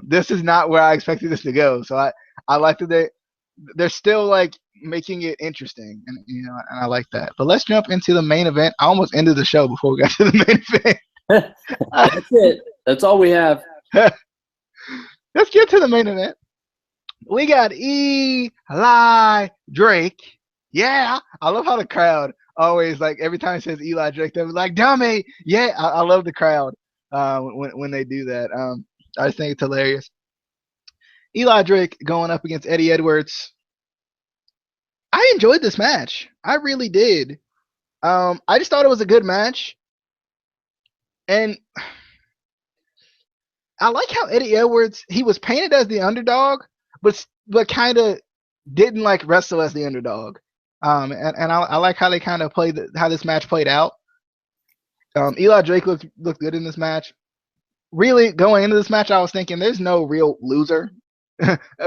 A: This is not where I expected this to go, so I like that they're still like making it interesting, and you know, and I like that. But let's jump into the main event. I almost ended the show before we got to the main event.
B: That's it. That's all we have.
A: Let's get to the main event. We got Eli Drake. Yeah, I love how the crowd always like every time it says Eli Drake, they're like, "Dummy!" Yeah, I love the crowd when they do that. I just think it's hilarious. Eli Drake going up against Eddie Edwards. I enjoyed this match. I really did. I just thought it was a good match, and I like how Eddie Edwards he was painted as the underdog, but kind of didn't like wrestle as the underdog. And I like how they kind of played how this match played out. Eli Drake looked good in this match. Really, going into this match, I was thinking there's no real loser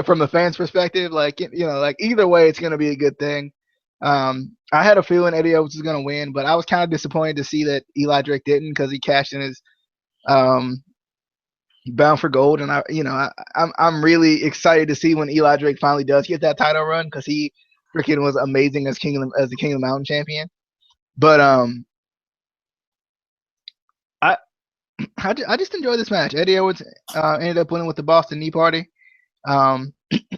A: from the fans' perspective. Like you know, like either way, it's gonna be a good thing. I had a feeling Eddie Edwards was gonna win, but I was kind of disappointed to see that Eli Drake didn't because he cashed in his um, bound for gold, and I'm really excited to see when Eli Drake finally does get that title run because he freaking was amazing as the King of the Mountain champion. But I I just enjoyed this match. Eddie Edwards ended up winning with the Boston Knee Party. Um,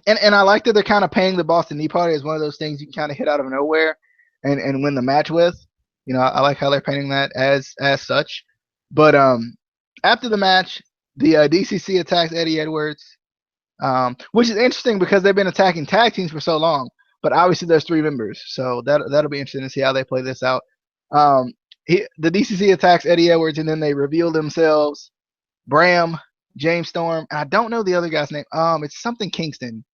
A: and I like that they're kind of paying the Boston Knee Party as one of those things you can kind of hit out of nowhere and win the match with. You know, I like how they're painting that as such. But after the match, the DCC attacks Eddie Edwards, which is interesting because they've been attacking tag teams for so long. But obviously, there's three members, so that'll be interesting to see how they play this out. The DCC attacks Eddie Edwards, and then they reveal themselves. Bram, James Storm, and I don't know the other guy's name. It's something Kingston.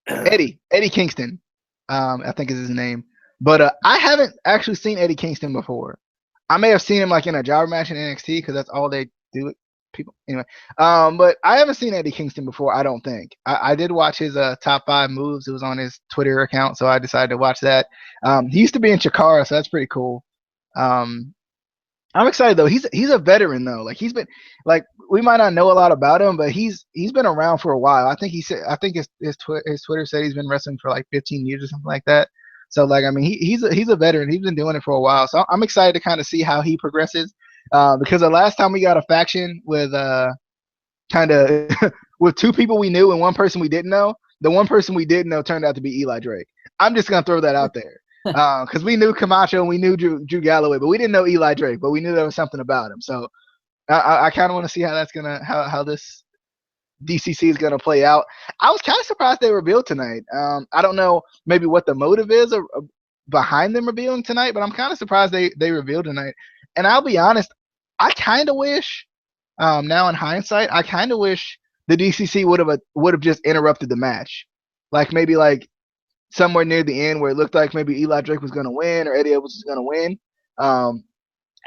A: Eddie Kingston, I think is his name. But I haven't actually seen Eddie Kingston before. I may have seen him like in a jobber match in NXT because that's all they do. People anyway. But I haven't seen Eddie Kingston before. I don't think. I did watch his top 5 moves. It was on his Twitter account, so I decided to watch that. He used to be in Chikara, so that's pretty cool. Um, I'm excited though. He's a veteran though. Like he's been like we might not know a lot about him, but he's been around for a while. I think he said I think his Twitter said he's been wrestling for like 15 years or something like that. So like I mean he's a veteran. He's been doing it for a while. So I'm excited to kind of see how he progresses. Because the last time we got a faction with kind of with 2 people we knew and one person we didn't know, the one person we didn't know turned out to be Eli Drake. I'm just gonna throw that out there because we knew Camacho and we knew Drew Galloway, but we didn't know Eli Drake. But we knew there was something about him. So I kind of want to see how that's gonna how this DCC is gonna play out. I was kind of surprised they revealed tonight. I don't know maybe what the motive is behind them revealing tonight, but I'm kind of surprised they revealed tonight. And I'll be honest, I kind of wish now in hindsight, I kind of wish the DCC would have just interrupted the match, like maybe like somewhere near the end where it looked like maybe Eli Drake was going to win or Eddie Edwards was going to win. Um,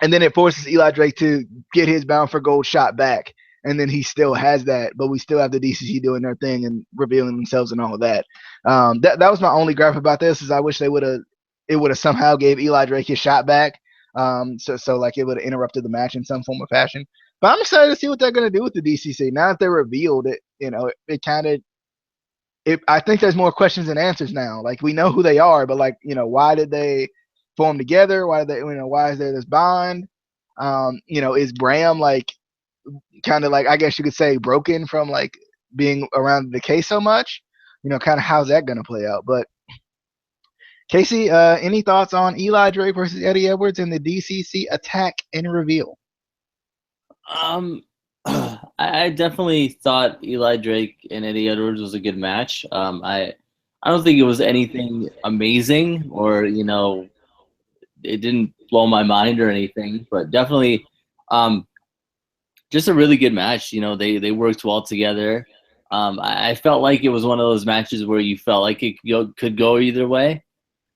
A: and then it forces Eli Drake to get his bound for gold shot back. And then he still has that, but we still have the DCC doing their thing and revealing themselves and all of that. That was my only gripe about this is I wish it would have somehow gave Eli Drake his shot back. So like it would have interrupted the match in some form or fashion. But I'm excited to see what they're going to do with the DCC now that they're revealed. It kind of I think there's more questions than answers now. Like we know who they are, but like why did they form together? Why did they why is there this bond? Is Bram like kind of like I guess you could say broken from like being around the case so much? Kind of how's that gonna play out? But Casey, any thoughts on Eli Drake versus Eddie Edwards in the DCC attack and reveal?
B: I definitely thought Eli Drake and Eddie Edwards was a good match. I don't think it was anything amazing or it didn't blow my mind or anything, but definitely just a really good match. They worked well together. I felt like it was one of those matches where you felt like it could go either way.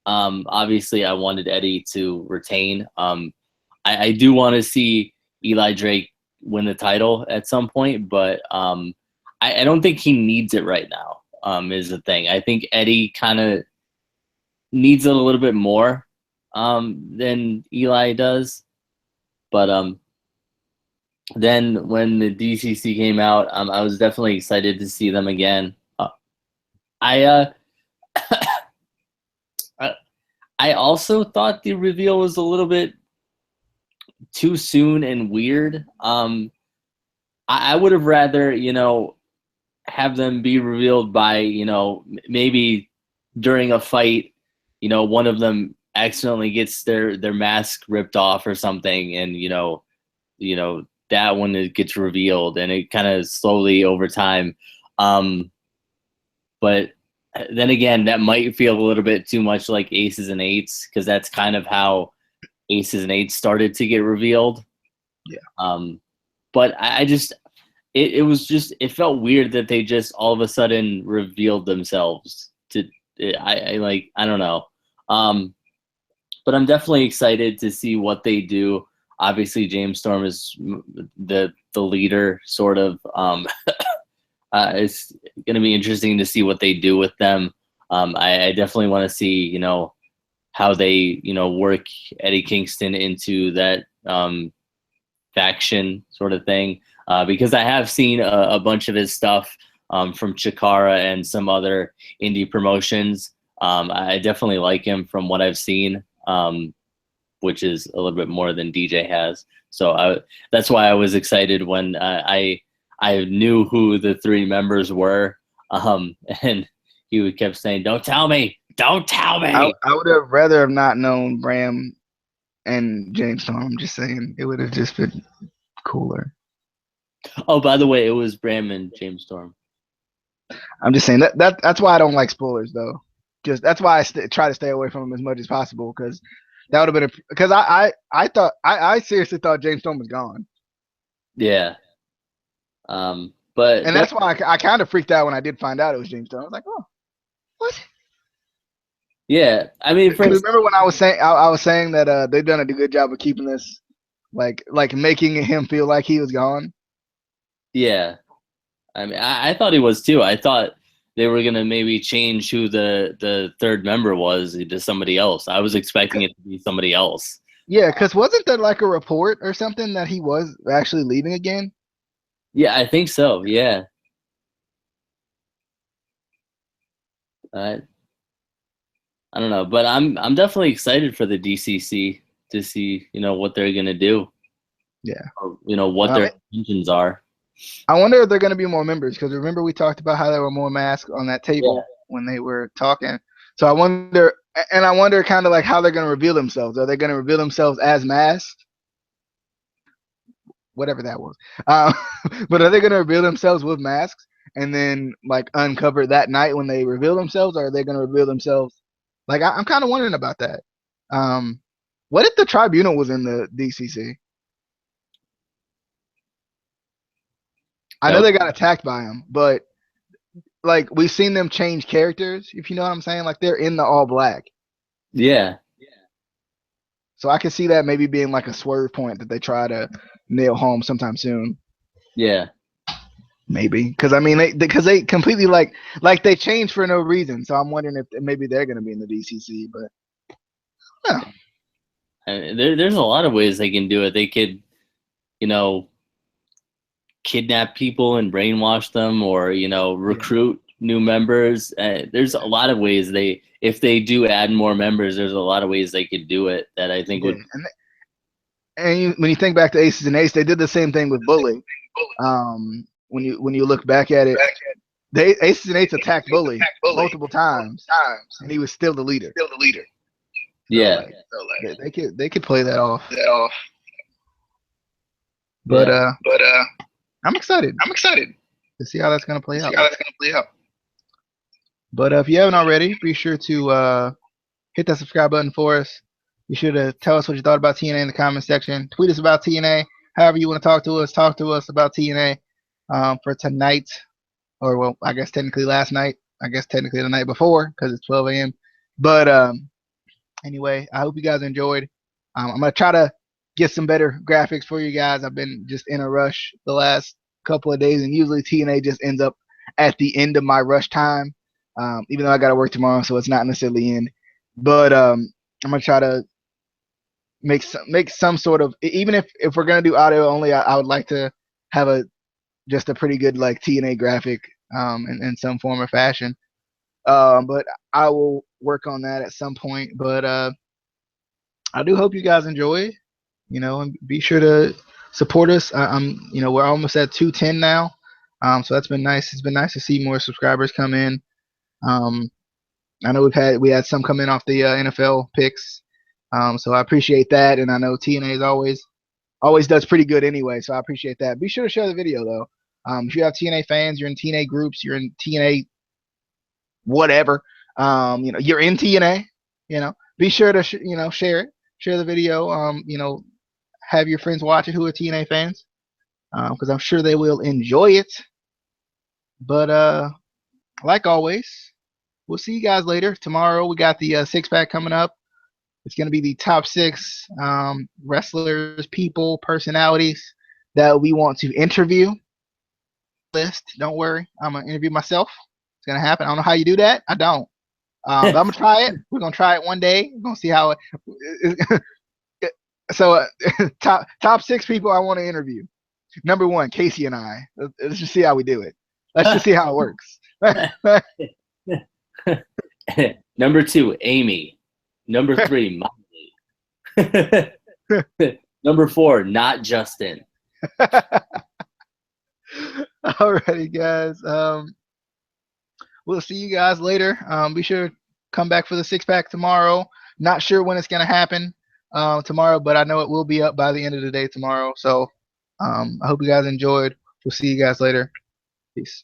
B: Obviously, I wanted Eddie to retain. I do want to see Eli Drake win the title at some point, but I don't think he needs it right now. Is the thing. I think Eddie kind of needs it a little bit more than Eli does. But then when the DCC came out, I was definitely excited to see them again. I I also thought the reveal was a little bit too soon and weird. I would have rather, have them be revealed by, maybe during a fight, one of them accidentally gets their mask ripped off or something, and that one gets revealed, and it kind of slowly over time. But then again, that might feel a little bit too much like Aces and Eights, because that's kind of how Aces and Eights started to get revealed.
A: Yeah.
B: But I just it was just it felt weird that they just all of a sudden revealed themselves to I don't know. But I'm definitely excited to see what they do. Obviously, James Storm is the leader, sort of. It's going to be interesting to see what they do with them. I definitely want to see, how they, work Eddie Kingston into that faction sort of thing. Because I have seen a bunch of his stuff from Chikara and some other indie promotions. I definitely like him from what I've seen, which is a little bit more than DJ has. So that's why I was excited when I knew who the three members were, and he kept saying, "Don't tell me, don't tell me."
A: I would have rather have not known Bram and James Storm. I'm just saying it would have just been cooler.
B: Oh, by the way, it was Bram and James Storm.
A: I'm just saying that's why I don't like spoilers though. Just that's why I try to stay away from them as much as possible, because that would have been because I thought I seriously thought James Storm was gone.
B: Yeah. But
A: and that's why I kind of freaked out when I did find out it was James Storm. I was like, oh, what?
B: Yeah, I mean,
A: remember when I was saying that they've done a good job of keeping this like making him feel like he was gone.
B: Yeah, I mean, I thought he was too. I thought they were gonna maybe change who the third member was to somebody else. I was expecting it to be somebody else.
A: Yeah, because wasn't there like a report or something that he was actually leaving again?
B: Yeah, I think so. Yeah. I don't know, but I'm definitely excited for the DCC to see what they're gonna do.
A: Yeah.
B: Or, what their intentions are.
A: I wonder if there are going to be more members, because remember we talked about how there were more masks on that table when they were talking. So I wonder kind of like how they're going to reveal themselves. Are they going to reveal themselves as masked? Whatever that was. But are they going to reveal themselves with masks and then like uncover that night when they reveal themselves? Or are they going to reveal themselves? Like I'm kind of wondering about that. What if the tribunal was in the DCC? I know they got attacked by him, but like we've seen them change characters, if you know what I'm saying. Like they're in the all black.
B: Yeah.
A: So I can see that maybe being like a swerve point that they try to nail home sometime soon.
B: Yeah.
A: Maybe because I mean they completely like they changed for no reason. So I'm wondering if maybe they're going to be in the DCC, but yeah.
B: I mean, there's a lot of ways they can do it. They could, kidnap people and brainwash them, or recruit new members. There's a lot of ways if they do add more members, there's a lot of ways they could do it that I think would.
A: And when you think back to Aces and Ace, they did the same thing with Bully. When you look back at it, Aces and Eights attacked Bully multiple times, and he was still the leader.
B: Yeah.
A: So they could play that off. But I'm excited. To see how that's gonna play out. But if you haven't already, be sure to hit that subscribe button for us. Be sure to tell us what you thought about TNA in the comment section. Tweet us about TNA. However you want to talk to us. Talk to us about TNA for tonight, or well, I guess technically last night. I guess technically the night before because it's 12 a.m. But Anyway, I hope you guys enjoyed. I'm gonna try to get some better graphics for you guys. I've been just in a rush the last couple of days, and usually TNA just ends up at the end of my rush time. Even though I got to work tomorrow, so it's not necessarily in. But I'm gonna try to make some sort of, even if we're gonna do audio only, I would like to have a just a pretty good like TNA graphic in some form or fashion. But I will work on that at some point. But I do hope you guys enjoy. And be sure to support us. We're almost at 210 now. So that's been nice. It's been nice to see more subscribers come in. Um, I know we had some come in off the NFL picks. So I appreciate that, and I know TNA is always does pretty good anyway. So I appreciate that. Be sure to share the video though. If you have TNA fans, you're in TNA groups, you're in TNA whatever. You're in TNA. Be sure to share it, share the video. Have your friends watch it who are TNA fans, because I'm sure they will enjoy it. But like always, we'll see you guys later. Tomorrow we got the six pack coming up. It's going to be the top six wrestlers, people, personalities that we want to interview. List. Don't worry, I'm gonna interview myself. It's gonna happen. I don't know how you do that. I don't. But I'm gonna try it. We're gonna try it one day. We're gonna see how it. So top six people I want to interview. Number one, Casey and I. Let's just see how we do it. Let's just see how it works.
B: Number two, Amy. Number three, Molly. Number four, not Justin.
A: Alrighty, guys. We'll see you guys later. Be sure to come back for the six pack tomorrow. Not sure when it's gonna happen tomorrow, but I know it will be up by the end of the day tomorrow. So I hope you guys enjoyed. We'll see you guys later. Peace.